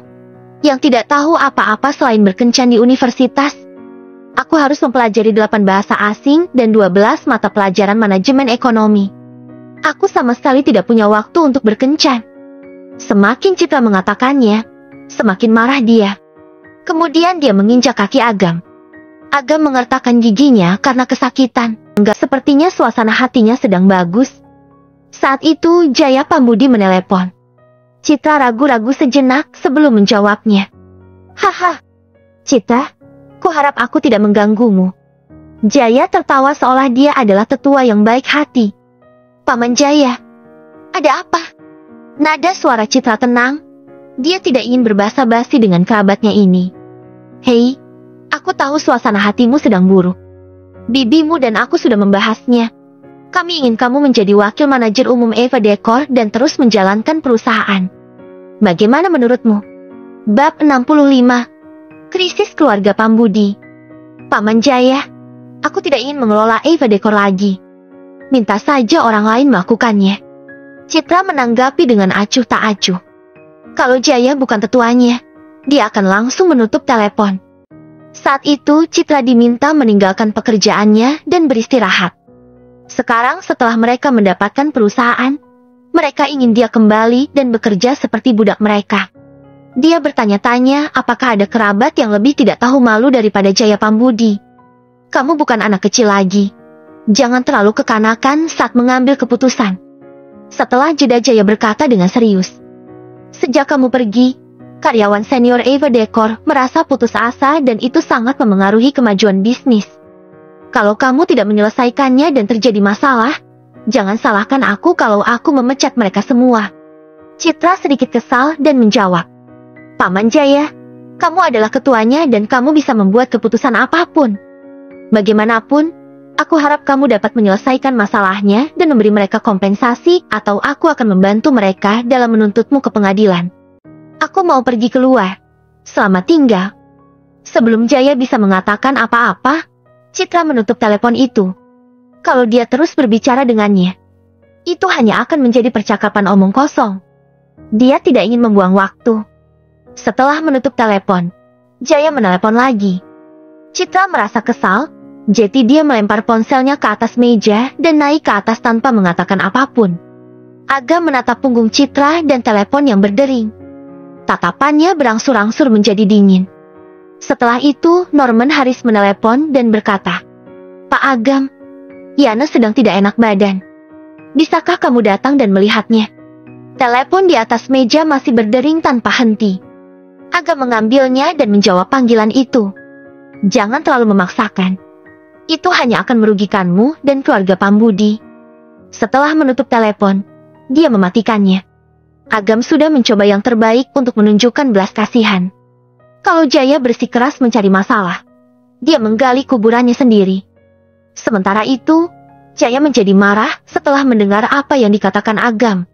Yang tidak tahu apa-apa selain berkencan di universitas? Aku harus mempelajari 8 bahasa asing dan 12 mata pelajaran manajemen ekonomi. Aku sama sekali tidak punya waktu untuk berkencan. Semakin Citra mengatakannya, semakin marah dia. Kemudian dia menginjak kaki Agam. Agam mengertakkan giginya karena kesakitan. Enggak, sepertinya suasana hatinya sedang bagus. Saat itu Jaya Pambudi menelepon. Citra ragu-ragu sejenak sebelum menjawabnya. Haha, Citra, kuharap aku tidak mengganggumu. Jaya tertawa seolah dia adalah tetua yang baik hati. Paman Jaya, ada apa? Nada suara Citra tenang. Dia tidak ingin berbasa-basi dengan kerabatnya ini. Hei, aku tahu suasana hatimu sedang buruk. Bibimu dan aku sudah membahasnya. Kami ingin kamu menjadi wakil manajer umum Eva Decor dan terus menjalankan perusahaan. Bagaimana menurutmu? Bab 65. Krisis keluarga Pambudi. Paman Jaya, aku tidak ingin mengelola Eva Decor lagi. Minta saja orang lain melakukannya. Citra menanggapi dengan acuh tak acuh. Kalau Jaya bukan tetuanya, dia akan langsung menutup telepon. Saat itu Citra diminta meninggalkan pekerjaannya dan beristirahat. Sekarang setelah mereka mendapatkan perusahaan, mereka ingin dia kembali dan bekerja seperti budak mereka. Dia bertanya-tanya apakah ada kerabat yang lebih tidak tahu malu daripada Jaya Pambudi. Kamu bukan anak kecil lagi. Jangan terlalu kekanakan saat mengambil keputusan. Setelah jeda, Jaya berkata dengan serius. Sejak kamu pergi, karyawan senior Eva Decor merasa putus asa dan itu sangat memengaruhi kemajuan bisnis. Kalau kamu tidak menyelesaikannya dan terjadi masalah, jangan salahkan aku kalau aku memecat mereka semua. Citra sedikit kesal dan menjawab. Paman Jaya, kamu adalah ketuanya dan kamu bisa membuat keputusan apapun. Bagaimanapun, aku harap kamu dapat menyelesaikan masalahnya dan memberi mereka kompensasi atau aku akan membantu mereka dalam menuntutmu ke pengadilan. Aku mau pergi keluar. Selamat tinggal. Sebelum Jaya bisa mengatakan apa-apa, Citra menutup telepon itu. Kalau dia terus berbicara dengannya, itu hanya akan menjadi percakapan omong kosong. Dia tidak ingin membuang waktu. Setelah menutup telepon, Jaya menelepon lagi. Citra merasa kesal, jadi dia melempar ponselnya ke atas meja dan naik ke atas tanpa mengatakan apapun. Agam menatap punggung Citra dan telepon yang berdering. Tatapannya berangsur-angsur menjadi dingin. Setelah itu, Norman Haris menelepon dan berkata, Pak Agam, Yana sedang tidak enak badan. Bisakah kamu datang dan melihatnya? Telepon di atas meja masih berdering tanpa henti. Agam mengambilnya dan menjawab panggilan itu. Jangan terlalu memaksakan. Itu hanya akan merugikanmu dan keluarga Pambudi. Setelah menutup telepon, dia mematikannya. Agam sudah mencoba yang terbaik untuk menunjukkan belas kasihan. Kalau Jaya bersikeras mencari masalah, dia menggali kuburannya sendiri. Sementara itu, Jaya menjadi marah setelah mendengar apa yang dikatakan Agam.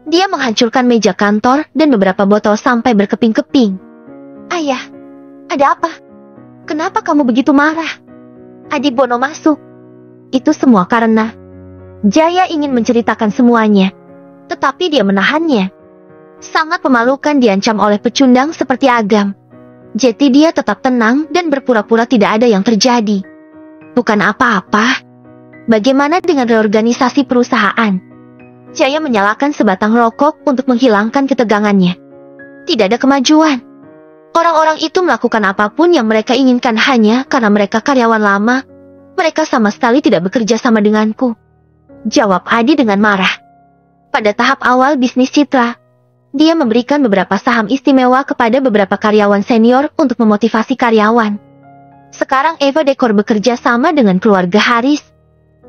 Dia menghancurkan meja kantor dan beberapa botol sampai berkeping-keping. Ayah, ada apa? Kenapa kamu begitu marah? Adi Bono masuk. Itu semua karena Jaya ingin menceritakan semuanya, tetapi dia menahannya. Sangat memalukan diancam oleh pecundang seperti Agam. Jadi dia tetap tenang dan berpura-pura tidak ada yang terjadi. Bukan apa-apa. Bagaimana dengan reorganisasi perusahaan? Jaya menyalakan sebatang rokok untuk menghilangkan ketegangannya. Tidak ada kemajuan. Orang-orang itu melakukan apapun yang mereka inginkan hanya karena mereka karyawan lama. Mereka sama sekali tidak bekerja sama denganku. Jawab Adi dengan marah. Pada tahap awal bisnis Citra, dia memberikan beberapa saham istimewa kepada beberapa karyawan senior untuk memotivasi karyawan. Sekarang Eva Decor bekerja sama dengan keluarga Haris.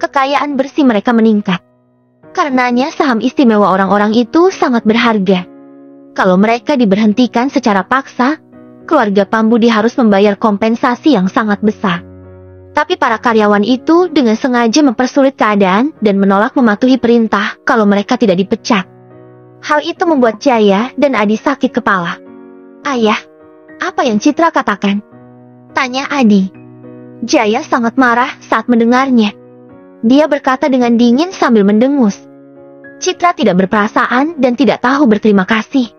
Kekayaan bersih mereka meningkat. Karenanya saham istimewa orang-orang itu sangat berharga. Kalau mereka diberhentikan secara paksa, keluarga Pambudi harus membayar kompensasi yang sangat besar. Tapi para karyawan itu dengan sengaja mempersulit keadaan dan menolak mematuhi perintah kalau mereka tidak dipecat. Hal itu membuat Jaya dan Adi sakit kepala. Ayah, apa yang Citra katakan? Tanya Adi. Jaya sangat marah saat mendengarnya. Dia berkata dengan dingin sambil mendengus. Citra tidak berperasaan dan tidak tahu berterima kasih.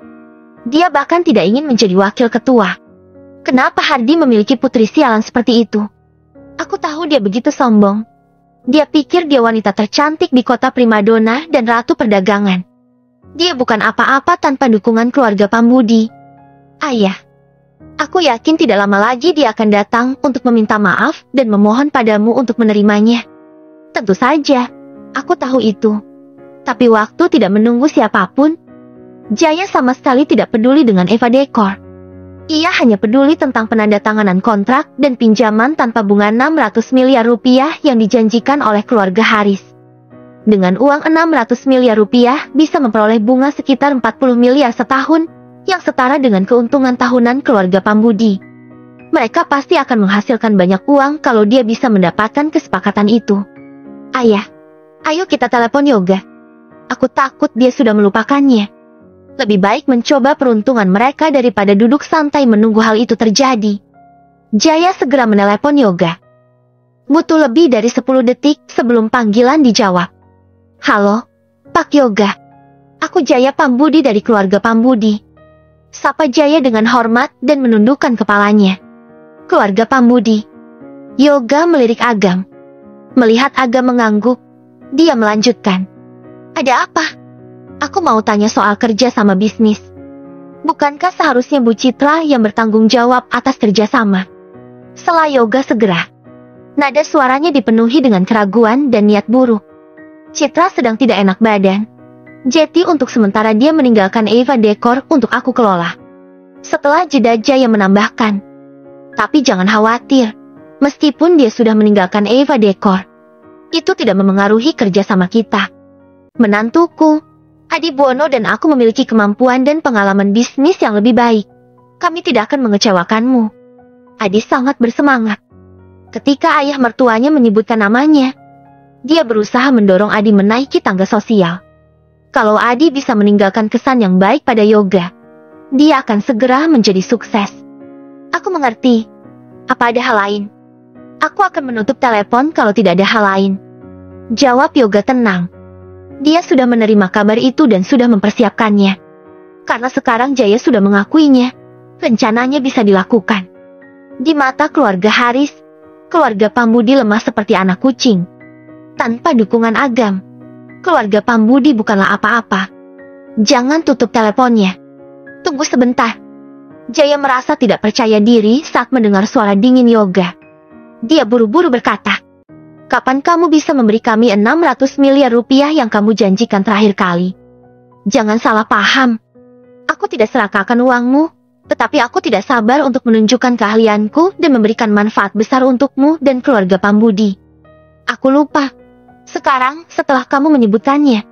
Dia bahkan tidak ingin menjadi wakil ketua. Kenapa Hardi memiliki putri sialan seperti itu? Aku tahu dia begitu sombong. Dia pikir dia wanita tercantik di kota primadona dan ratu perdagangan. Dia bukan apa-apa tanpa dukungan keluarga Pambudi. Ayah, aku yakin tidak lama lagi dia akan datang untuk meminta maaf dan memohon padamu untuk menerimanya. Tentu saja, aku tahu itu. Tapi waktu tidak menunggu siapapun. Jaya sama sekali tidak peduli dengan Eva Decor. Ia hanya peduli tentang penandatanganan kontrak dan pinjaman tanpa bunga 600 miliar rupiah yang dijanjikan oleh keluarga Haris. Dengan uang 600 miliar rupiah bisa memperoleh bunga sekitar 40 miliar setahun, yang setara dengan keuntungan tahunan keluarga Pambudi. Mereka pasti akan menghasilkan banyak uang kalau dia bisa mendapatkan kesepakatan itu. Ayah, ayo kita telepon Yoga. Aku takut dia sudah melupakannya. Lebih baik mencoba peruntungan mereka daripada duduk santai menunggu hal itu terjadi. Jaya segera menelepon Yoga. Butuh lebih dari 10 detik sebelum panggilan dijawab. Halo, Pak Yoga. Aku Jaya Pambudi dari keluarga Pambudi. Sapa Jaya dengan hormat dan menundukkan kepalanya. Keluarga Pambudi. Yoga melirik Agam. Melihat Agam mengangguk, dia melanjutkan. Ada apa? Aku mau tanya soal kerja sama bisnis. Bukankah seharusnya Bu Citra yang bertanggung jawab atas kerjasama? Setelah Yoga segera. Nada suaranya dipenuhi dengan keraguan dan niat buruk. Citra sedang tidak enak badan. Jadi untuk sementara dia meninggalkan Eva Decor untuk aku kelola. Setelah jeda Jaya menambahkan. Tapi jangan khawatir. Meskipun dia sudah meninggalkan Eva Decor, itu tidak memengaruhi kerjasama kita. Menantuku, Adi Buono dan aku memiliki kemampuan dan pengalaman bisnis yang lebih baik. Kami tidak akan mengecewakanmu. Adi sangat bersemangat. Ketika ayah mertuanya menyebutkan namanya, dia berusaha mendorong Adi menaiki tangga sosial. Kalau Adi bisa meninggalkan kesan yang baik pada Yoga, dia akan segera menjadi sukses. Aku mengerti. Apa ada hal lain? Aku akan menutup telepon kalau tidak ada hal lain. Jawab Yoga tenang. Dia sudah menerima kabar itu dan sudah mempersiapkannya. Karena sekarang Jaya sudah mengakuinya, rencananya bisa dilakukan. Di mata keluarga Haris, keluarga Pambudi lemah seperti anak kucing. Tanpa dukungan Agam, keluarga Pambudi bukanlah apa-apa. Jangan tutup teleponnya. Tunggu sebentar. Jaya merasa tidak percaya diri saat mendengar suara dingin Yoga. Dia buru-buru berkata, "Kapan kamu bisa memberi kami 600 miliar rupiah yang kamu janjikan terakhir kali? Jangan salah paham. Aku tidak serahkan uangmu. Tetapi aku tidak sabar untuk menunjukkan keahlianku dan memberikan manfaat besar untukmu dan keluarga Pambudi. Aku lupa. Sekarang, setelah kamu menyebutkannya."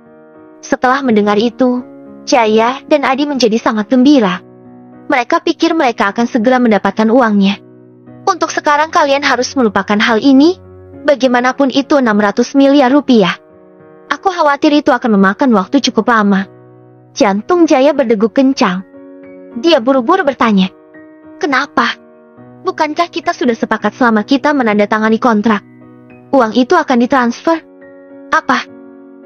Setelah mendengar itu, Jaya dan Adi menjadi sangat gembira. Mereka pikir mereka akan segera mendapatkan uangnya. Untuk sekarang kalian harus melupakan hal ini, bagaimanapun itu 600 miliar rupiah. Aku khawatir itu akan memakan waktu cukup lama. Jantung Jaya berdegup kencang. Dia buru-buru bertanya, "Kenapa? Bukankah kita sudah sepakat selama kita menandatangani kontrak? Uang itu akan ditransfer? Apa?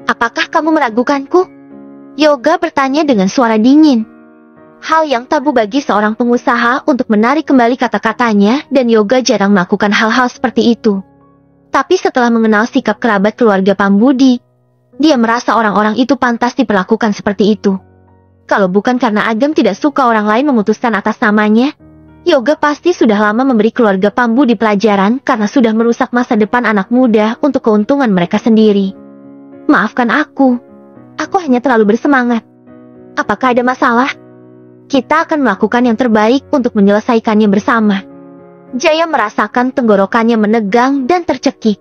Apakah kamu meragukanku?" Yoga bertanya dengan suara dingin. Hal yang tabu bagi seorang pengusaha untuk menarik kembali kata-katanya dan Yoga jarang melakukan hal-hal seperti itu. Tapi setelah mengenal sikap kerabat keluarga Pambudi, dia merasa orang-orang itu pantas diperlakukan seperti itu. Kalau bukan karena Agam tidak suka orang lain memutuskan atas namanya, Yoga pasti sudah lama memberi keluarga Pambudi pelajaran karena sudah merusak masa depan anak muda untuk keuntungan mereka sendiri. Maafkan aku hanya terlalu bersemangat. Apakah ada masalah? Kita akan melakukan yang terbaik untuk menyelesaikannya bersama. Jaya merasakan tenggorokannya menegang dan tercekik.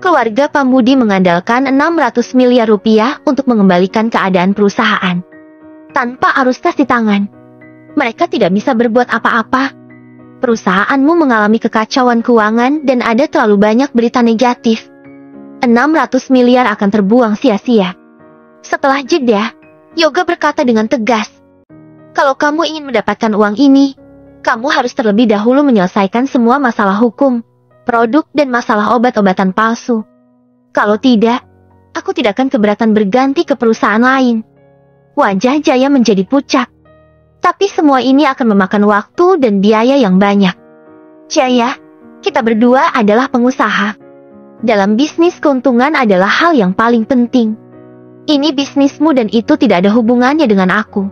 Keluarga Pambudi mengandalkan 600 miliar rupiah untuk mengembalikan keadaan perusahaan. Tanpa arus kas di tangan, mereka tidak bisa berbuat apa-apa. Perusahaanmu mengalami kekacauan keuangan dan ada terlalu banyak berita negatif. 600 miliar akan terbuang sia-sia. Setelah jeda, Yoga berkata dengan tegas, "Kalau kamu ingin mendapatkan uang ini, kamu harus terlebih dahulu menyelesaikan semua masalah hukum, produk dan masalah obat-obatan palsu. Kalau tidak, aku tidak akan keberatan berganti ke perusahaan lain." Wajah Jaya menjadi pucat. Tapi semua ini akan memakan waktu dan biaya yang banyak. Jaya, kita berdua adalah pengusaha. Dalam bisnis keuntungan adalah hal yang paling penting. Ini bisnismu dan itu tidak ada hubungannya dengan aku.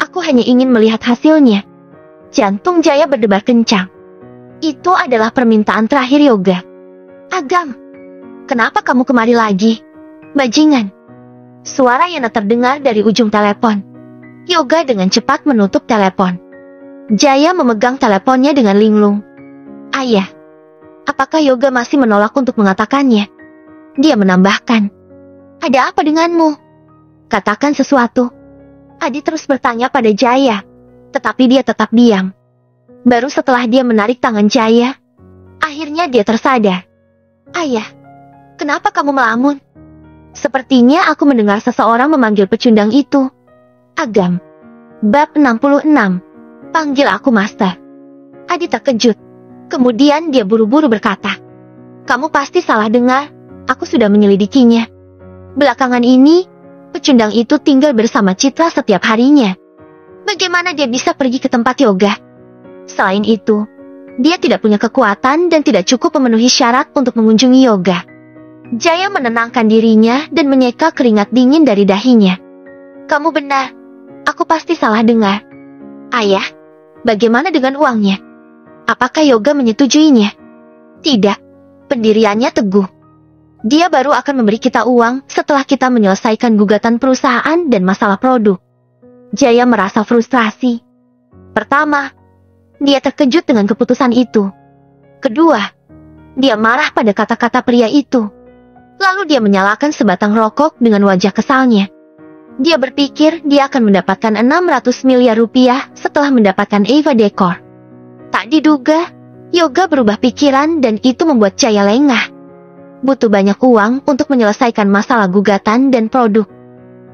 Aku hanya ingin melihat hasilnya. Jantung Jaya berdebar kencang. Itu adalah permintaan terakhir Yoga. Agam, kenapa kamu kemari lagi? Bajingan. Suara Yana terdengar dari ujung telepon. Yoga dengan cepat menutup telepon. Jaya memegang teleponnya dengan linglung. Ayah, apakah Yoga masih menolak untuk mengatakannya? Dia menambahkan, "Ada apa denganmu? Katakan sesuatu." Adi terus bertanya pada Jaya, tetapi dia tetap diam. Baru setelah dia menarik tangan Jaya, akhirnya dia tersadar. "Ayah, kenapa kamu melamun?" Sepertinya aku mendengar seseorang memanggil pecundang itu. Agam. Bab 66. Panggil aku Master. Adi terkejut. Kemudian dia buru-buru berkata, "Kamu pasti salah dengar. Aku sudah menyelidikinya. Belakangan ini, pecundang itu tinggal bersama Citra setiap harinya. Bagaimana dia bisa pergi ke tempat yoga? Selain itu, dia tidak punya kekuatan dan tidak cukup memenuhi syarat untuk mengunjungi yoga." Jaya menenangkan dirinya dan menyeka keringat dingin dari dahinya. "Kamu benar. Aku pasti salah dengar. Ayah, bagaimana dengan uangnya? Apakah Yoga menyetujuinya? Tidak, pendiriannya teguh. Dia baru akan memberi kita uang setelah kita menyelesaikan gugatan perusahaan dan masalah produk. Jaya merasa frustrasi. Pertama, dia terkejut dengan keputusan itu. Kedua, dia marah pada kata-kata pria itu. Lalu dia menyalakan sebatang rokok dengan wajah kesalnya. Dia berpikir dia akan mendapatkan 600 miliar rupiah setelah mendapatkan Eva Decor. Tak diduga, Yoga berubah pikiran dan itu membuat Jaya lengah. Butuh banyak uang untuk menyelesaikan masalah gugatan dan produk.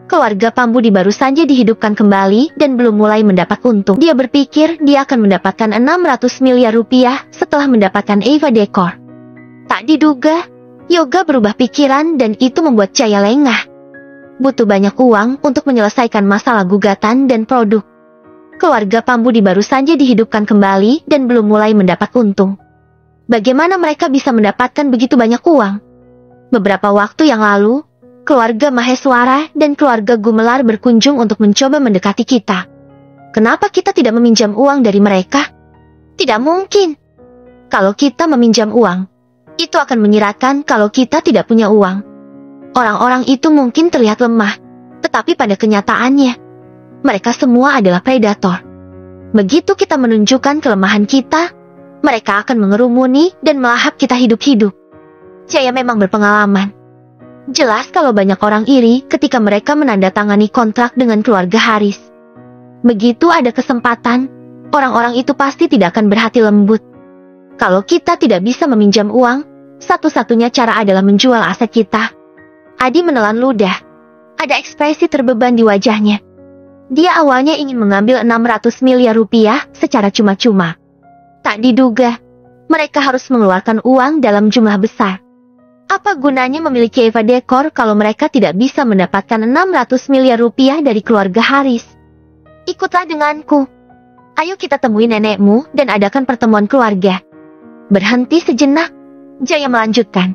Keluarga Pambudi baru saja dihidupkan kembali dan belum mulai mendapat untung. Dia berpikir dia akan mendapatkan 600 miliar rupiah setelah mendapatkan Eva Decor. Tak diduga, Yoga berubah pikiran dan itu membuat Jaya lengah. Butuh banyak uang untuk menyelesaikan masalah gugatan dan produk. Keluarga Pambudi baru saja dihidupkan kembali dan belum mulai mendapat untung. Bagaimana mereka bisa mendapatkan begitu banyak uang? Beberapa waktu yang lalu, keluarga Maheswara dan keluarga Gumelar berkunjung untuk mencoba mendekati kita. Kenapa kita tidak meminjam uang dari mereka? Tidak mungkin. Kalau kita meminjam uang, itu akan menyiratkan kalau kita tidak punya uang. Orang-orang itu mungkin terlihat lemah, tetapi pada kenyataannya, mereka semua adalah predator. Begitu kita menunjukkan kelemahan kita, mereka akan mengerumuni dan melahap kita hidup-hidup. Jaya memang berpengalaman. Jelas kalau banyak orang iri ketika mereka menandatangani kontrak dengan keluarga Haris. Begitu ada kesempatan, orang-orang itu pasti tidak akan berhati lembut. Kalau kita tidak bisa meminjam uang, satu-satunya cara adalah menjual aset kita. Adi menelan ludah. Ada ekspresi terbeban di wajahnya. Dia awalnya ingin mengambil 600 miliar rupiah secara cuma-cuma. Tak diduga, mereka harus mengeluarkan uang dalam jumlah besar. Apa gunanya memiliki Eva Decor kalau mereka tidak bisa mendapatkan 600 miliar rupiah dari keluarga Haris? Ikutlah denganku. Ayo kita temui nenekmu dan adakan pertemuan keluarga. Berhenti sejenak, Jaya melanjutkan.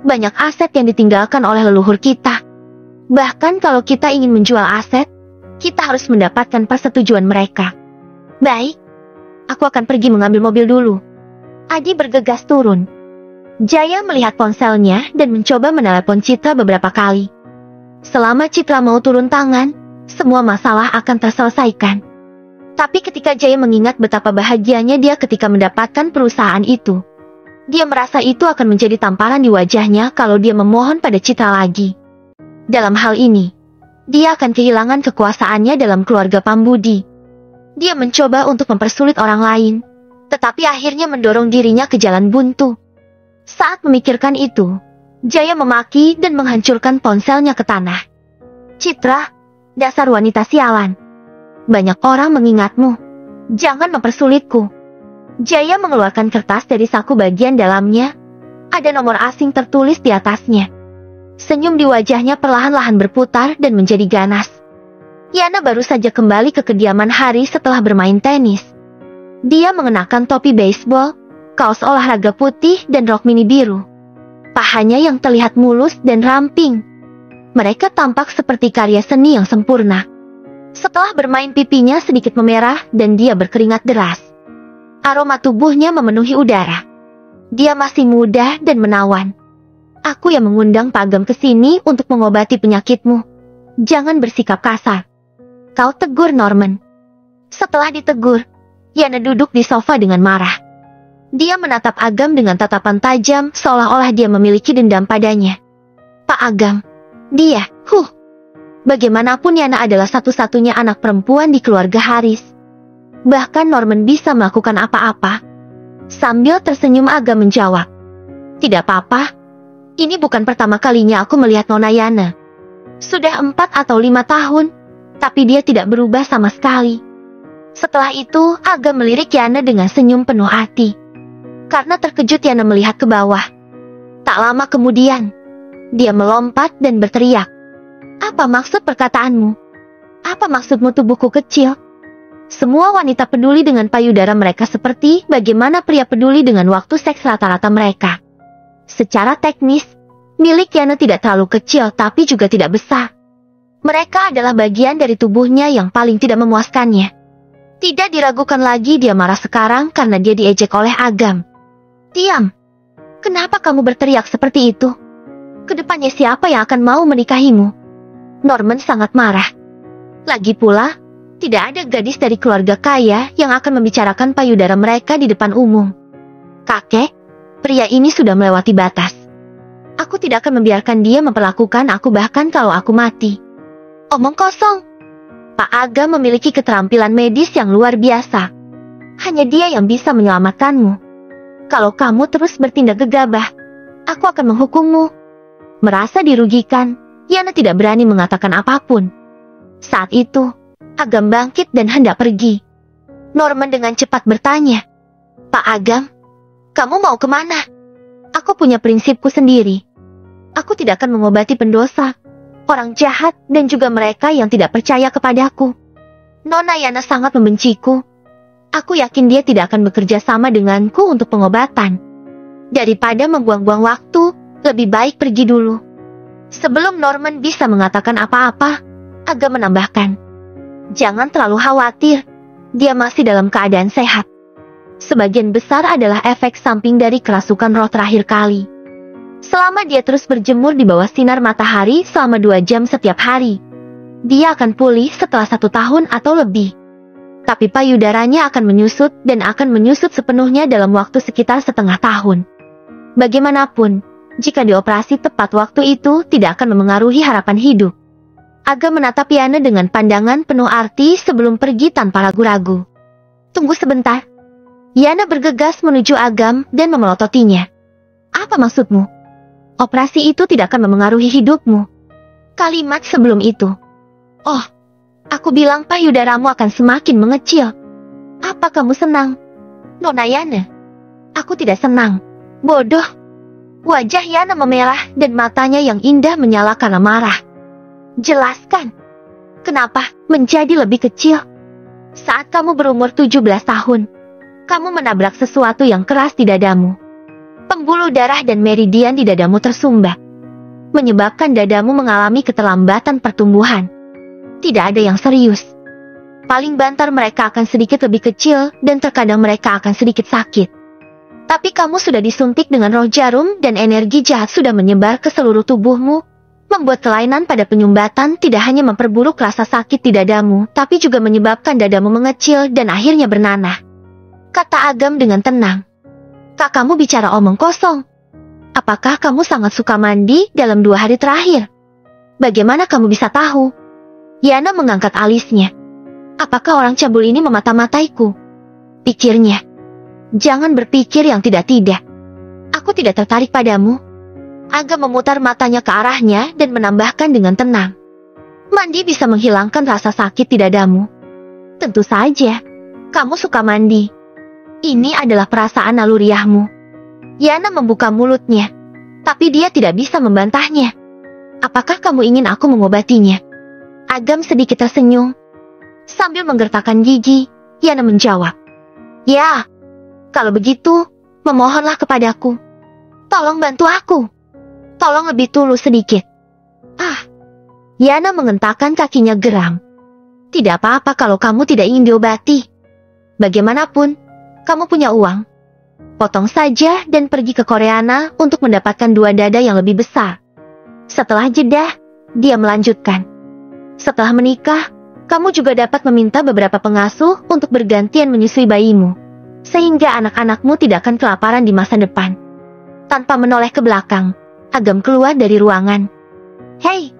Banyak aset yang ditinggalkan oleh leluhur kita. Bahkan kalau kita ingin menjual aset, kita harus mendapatkan persetujuan mereka. Baik. Aku akan pergi mengambil mobil dulu. Adi bergegas turun. Jaya melihat ponselnya dan mencoba menelepon Citra beberapa kali. Selama Citra mau turun tangan, semua masalah akan terselesaikan. Tapi ketika Jaya mengingat betapa bahagianya dia ketika mendapatkan perusahaan itu, dia merasa itu akan menjadi tamparan di wajahnya kalau dia memohon pada Citra lagi. Dalam hal ini, dia akan kehilangan kekuasaannya dalam keluarga Pambudi. Dia mencoba untuk mempersulit orang lain, tetapi akhirnya mendorong dirinya ke jalan buntu. Saat memikirkan itu, Jaya memaki dan menghancurkan ponselnya ke tanah. Citra, dasar wanita sialan. Banyak orang mengingatmu. Jangan mempersulitku. Jaya mengeluarkan kertas dari saku bagian dalamnya. Ada nomor asing tertulis di atasnya. Senyum di wajahnya perlahan-lahan berputar dan menjadi ganas. Yana baru saja kembali ke kediaman Haris setelah bermain tenis. Dia mengenakan topi baseball, kaos olahraga putih dan rok mini biru. Pahanya yang terlihat mulus dan ramping. Mereka tampak seperti karya seni yang sempurna. Setelah bermain pipinya sedikit memerah dan dia berkeringat deras. Aroma tubuhnya memenuhi udara. Dia masih muda dan menawan. Aku yang mengundang Pak Agam ke sini untuk mengobati penyakitmu. Jangan bersikap kasar. Kau tegur Norman. Setelah ditegur, Yana duduk di sofa dengan marah. Dia menatap Agam dengan tatapan tajam seolah-olah dia memiliki dendam padanya. Pak Agam, dia, bagaimanapun Yana adalah satu-satunya anak perempuan di keluarga Haris. Bahkan Norman bisa melakukan apa-apa. Sambil tersenyum Agam menjawab. Tidak apa-apa. Ini bukan pertama kalinya aku melihat Nona Yana. Sudah 4 atau 5 tahun. Tapi dia tidak berubah sama sekali. Setelah itu, Agam melirik Yana dengan senyum penuh hati. Karena terkejut Yana melihat ke bawah. Tak lama kemudian, dia melompat dan berteriak. Apa maksud perkataanmu? Apa maksudmu tubuhku kecil? Semua wanita peduli dengan payudara mereka seperti bagaimana pria peduli dengan waktu seks rata-rata mereka. Secara teknis, milik Yana tidak terlalu kecil tapi juga tidak besar. Mereka adalah bagian dari tubuhnya yang paling tidak memuaskannya. Tidak diragukan lagi dia marah sekarang karena dia diejek oleh Agam. Diam. Kenapa kamu berteriak seperti itu? Kedepannya siapa yang akan mau menikahimu? Norman sangat marah. Lagi pula, tidak ada gadis dari keluarga kaya yang akan membicarakan payudara mereka di depan umum. Kakek, pria ini sudah melewati batas. Aku tidak akan membiarkan dia memperlakukan aku bahkan kalau aku mati. Omong kosong. Pak Agam memiliki keterampilan medis yang luar biasa. Hanya dia yang bisa menyelamatkanmu. Kalau kamu terus bertindak gegabah, aku akan menghukummu. Merasa dirugikan, Yana tidak berani mengatakan apapun. Saat itu, Agam bangkit dan hendak pergi. Norman dengan cepat bertanya, Pak Agam, kamu mau kemana? Aku punya prinsipku sendiri. Aku tidak akan mengobati pendosa, orang jahat, dan juga mereka yang tidak percaya kepadaku. Nona Yana sangat membenciku. Aku yakin dia tidak akan bekerja sama denganku untuk pengobatan. Daripada membuang-buang waktu, lebih baik pergi dulu. Sebelum Norman bisa mengatakan apa-apa, Agam menambahkan, jangan terlalu khawatir, dia masih dalam keadaan sehat. Sebagian besar adalah efek samping dari kerasukan roh terakhir kali. Selama dia terus berjemur di bawah sinar matahari selama 2 jam setiap hari, dia akan pulih setelah 1 tahun atau lebih. Tapi payudaranya akan menyusut dan akan menyusut sepenuhnya dalam waktu sekitar setengah tahun. Bagaimanapun, jika dioperasi tepat waktu itu tidak akan memengaruhi harapan hidup. Agam menatap Yana dengan pandangan penuh arti sebelum pergi tanpa ragu-ragu. Tunggu sebentar. Yana bergegas menuju Agam dan memelototinya. Apa maksudmu? Operasi itu tidak akan memengaruhi hidupmu. Kalimat sebelum itu. Oh, aku bilang payudaramu akan semakin mengecil. Apa kamu senang? Nona Yana. Aku tidak senang. Bodoh. Wajah Yana memerah dan matanya yang indah menyala karena marah. Jelaskan. Kenapa menjadi lebih kecil? Saat kamu berumur 17 tahun, kamu menabrak sesuatu yang keras di dadamu. Pembuluh darah dan meridian di dadamu tersumbat, menyebabkan dadamu mengalami keterlambatan pertumbuhan. Tidak ada yang serius. Paling banter mereka akan sedikit lebih kecil dan terkadang mereka akan sedikit sakit. Tapi kamu sudah disuntik dengan roh jarum dan energi jahat sudah menyebar ke seluruh tubuhmu, membuat kelainan pada penyumbatan tidak hanya memperburuk rasa sakit di dadamu, tapi juga menyebabkan dadamu mengecil dan akhirnya bernanah. Kata Agam dengan tenang. Kak, kamu bicara omong kosong. Apakah kamu sangat suka mandi dalam 2 hari terakhir? Bagaimana kamu bisa tahu? Yana mengangkat alisnya. Apakah orang cabul ini memata-mataiku? Pikirnya. Jangan berpikir yang tidak-tidak. Aku tidak tertarik padamu. Agam memutar matanya ke arahnya dan menambahkan dengan tenang. Mandi bisa menghilangkan rasa sakit di dadamu. Tentu saja. Kamu suka mandi. Ini adalah perasaan naluriahmu. Yana membuka mulutnya, tapi dia tidak bisa membantahnya. Apakah kamu ingin aku mengobatinya? Agam sedikit tersenyum. Sambil menggertakkan gigi, Yana menjawab. Ya, kalau begitu, memohonlah kepadaku. Tolong bantu aku. Tolong lebih tulus sedikit. Yana mengentakkan kakinya geram. Tidak apa-apa kalau kamu tidak ingin diobati. Bagaimanapun, kamu punya uang. Potong saja dan pergi ke Koreana untuk mendapatkan 2 dada yang lebih besar. Setelah jeda, dia melanjutkan. Setelah menikah, kamu juga dapat meminta beberapa pengasuh untuk bergantian menyusui bayimu, sehingga anak-anakmu tidak akan kelaparan di masa depan. Tanpa menoleh ke belakang, Agam keluar dari ruangan. Hei,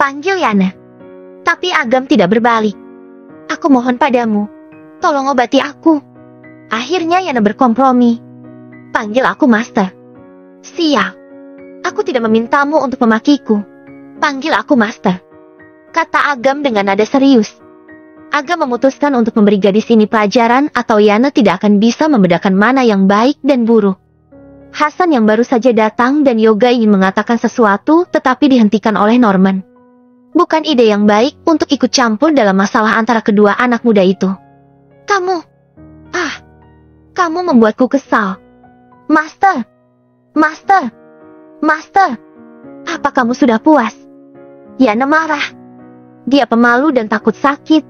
panggil Yana. Tapi Agam tidak berbalik. Aku mohon padamu, tolong obati aku. Akhirnya Yana berkompromi. Panggil aku Master. Sial. Aku tidak memintamu untuk memakiku. Panggil aku Master. Kata Agam dengan nada serius. Agam memutuskan untuk memberi gadis ini pelajaran atau Yana tidak akan bisa membedakan mana yang baik dan buruk. Hasan yang baru saja datang dan Yoga ingin mengatakan sesuatu tetapi dihentikan oleh Norman. Bukan ide yang baik untuk ikut campur dalam masalah antara kedua anak muda itu. Kamu membuatku kesal. Master! Master! Master! Apa kamu sudah puas? Yana marah. Dia pemalu dan takut sakit.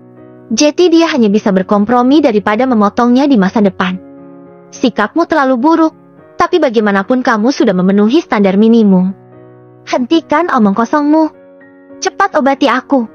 Jadi dia hanya bisa berkompromi daripada memotongnya di masa depan. Sikapmu terlalu buruk, tapi bagaimanapun kamu sudah memenuhi standar minimum. Hentikan omong kosongmu. Cepat obati aku.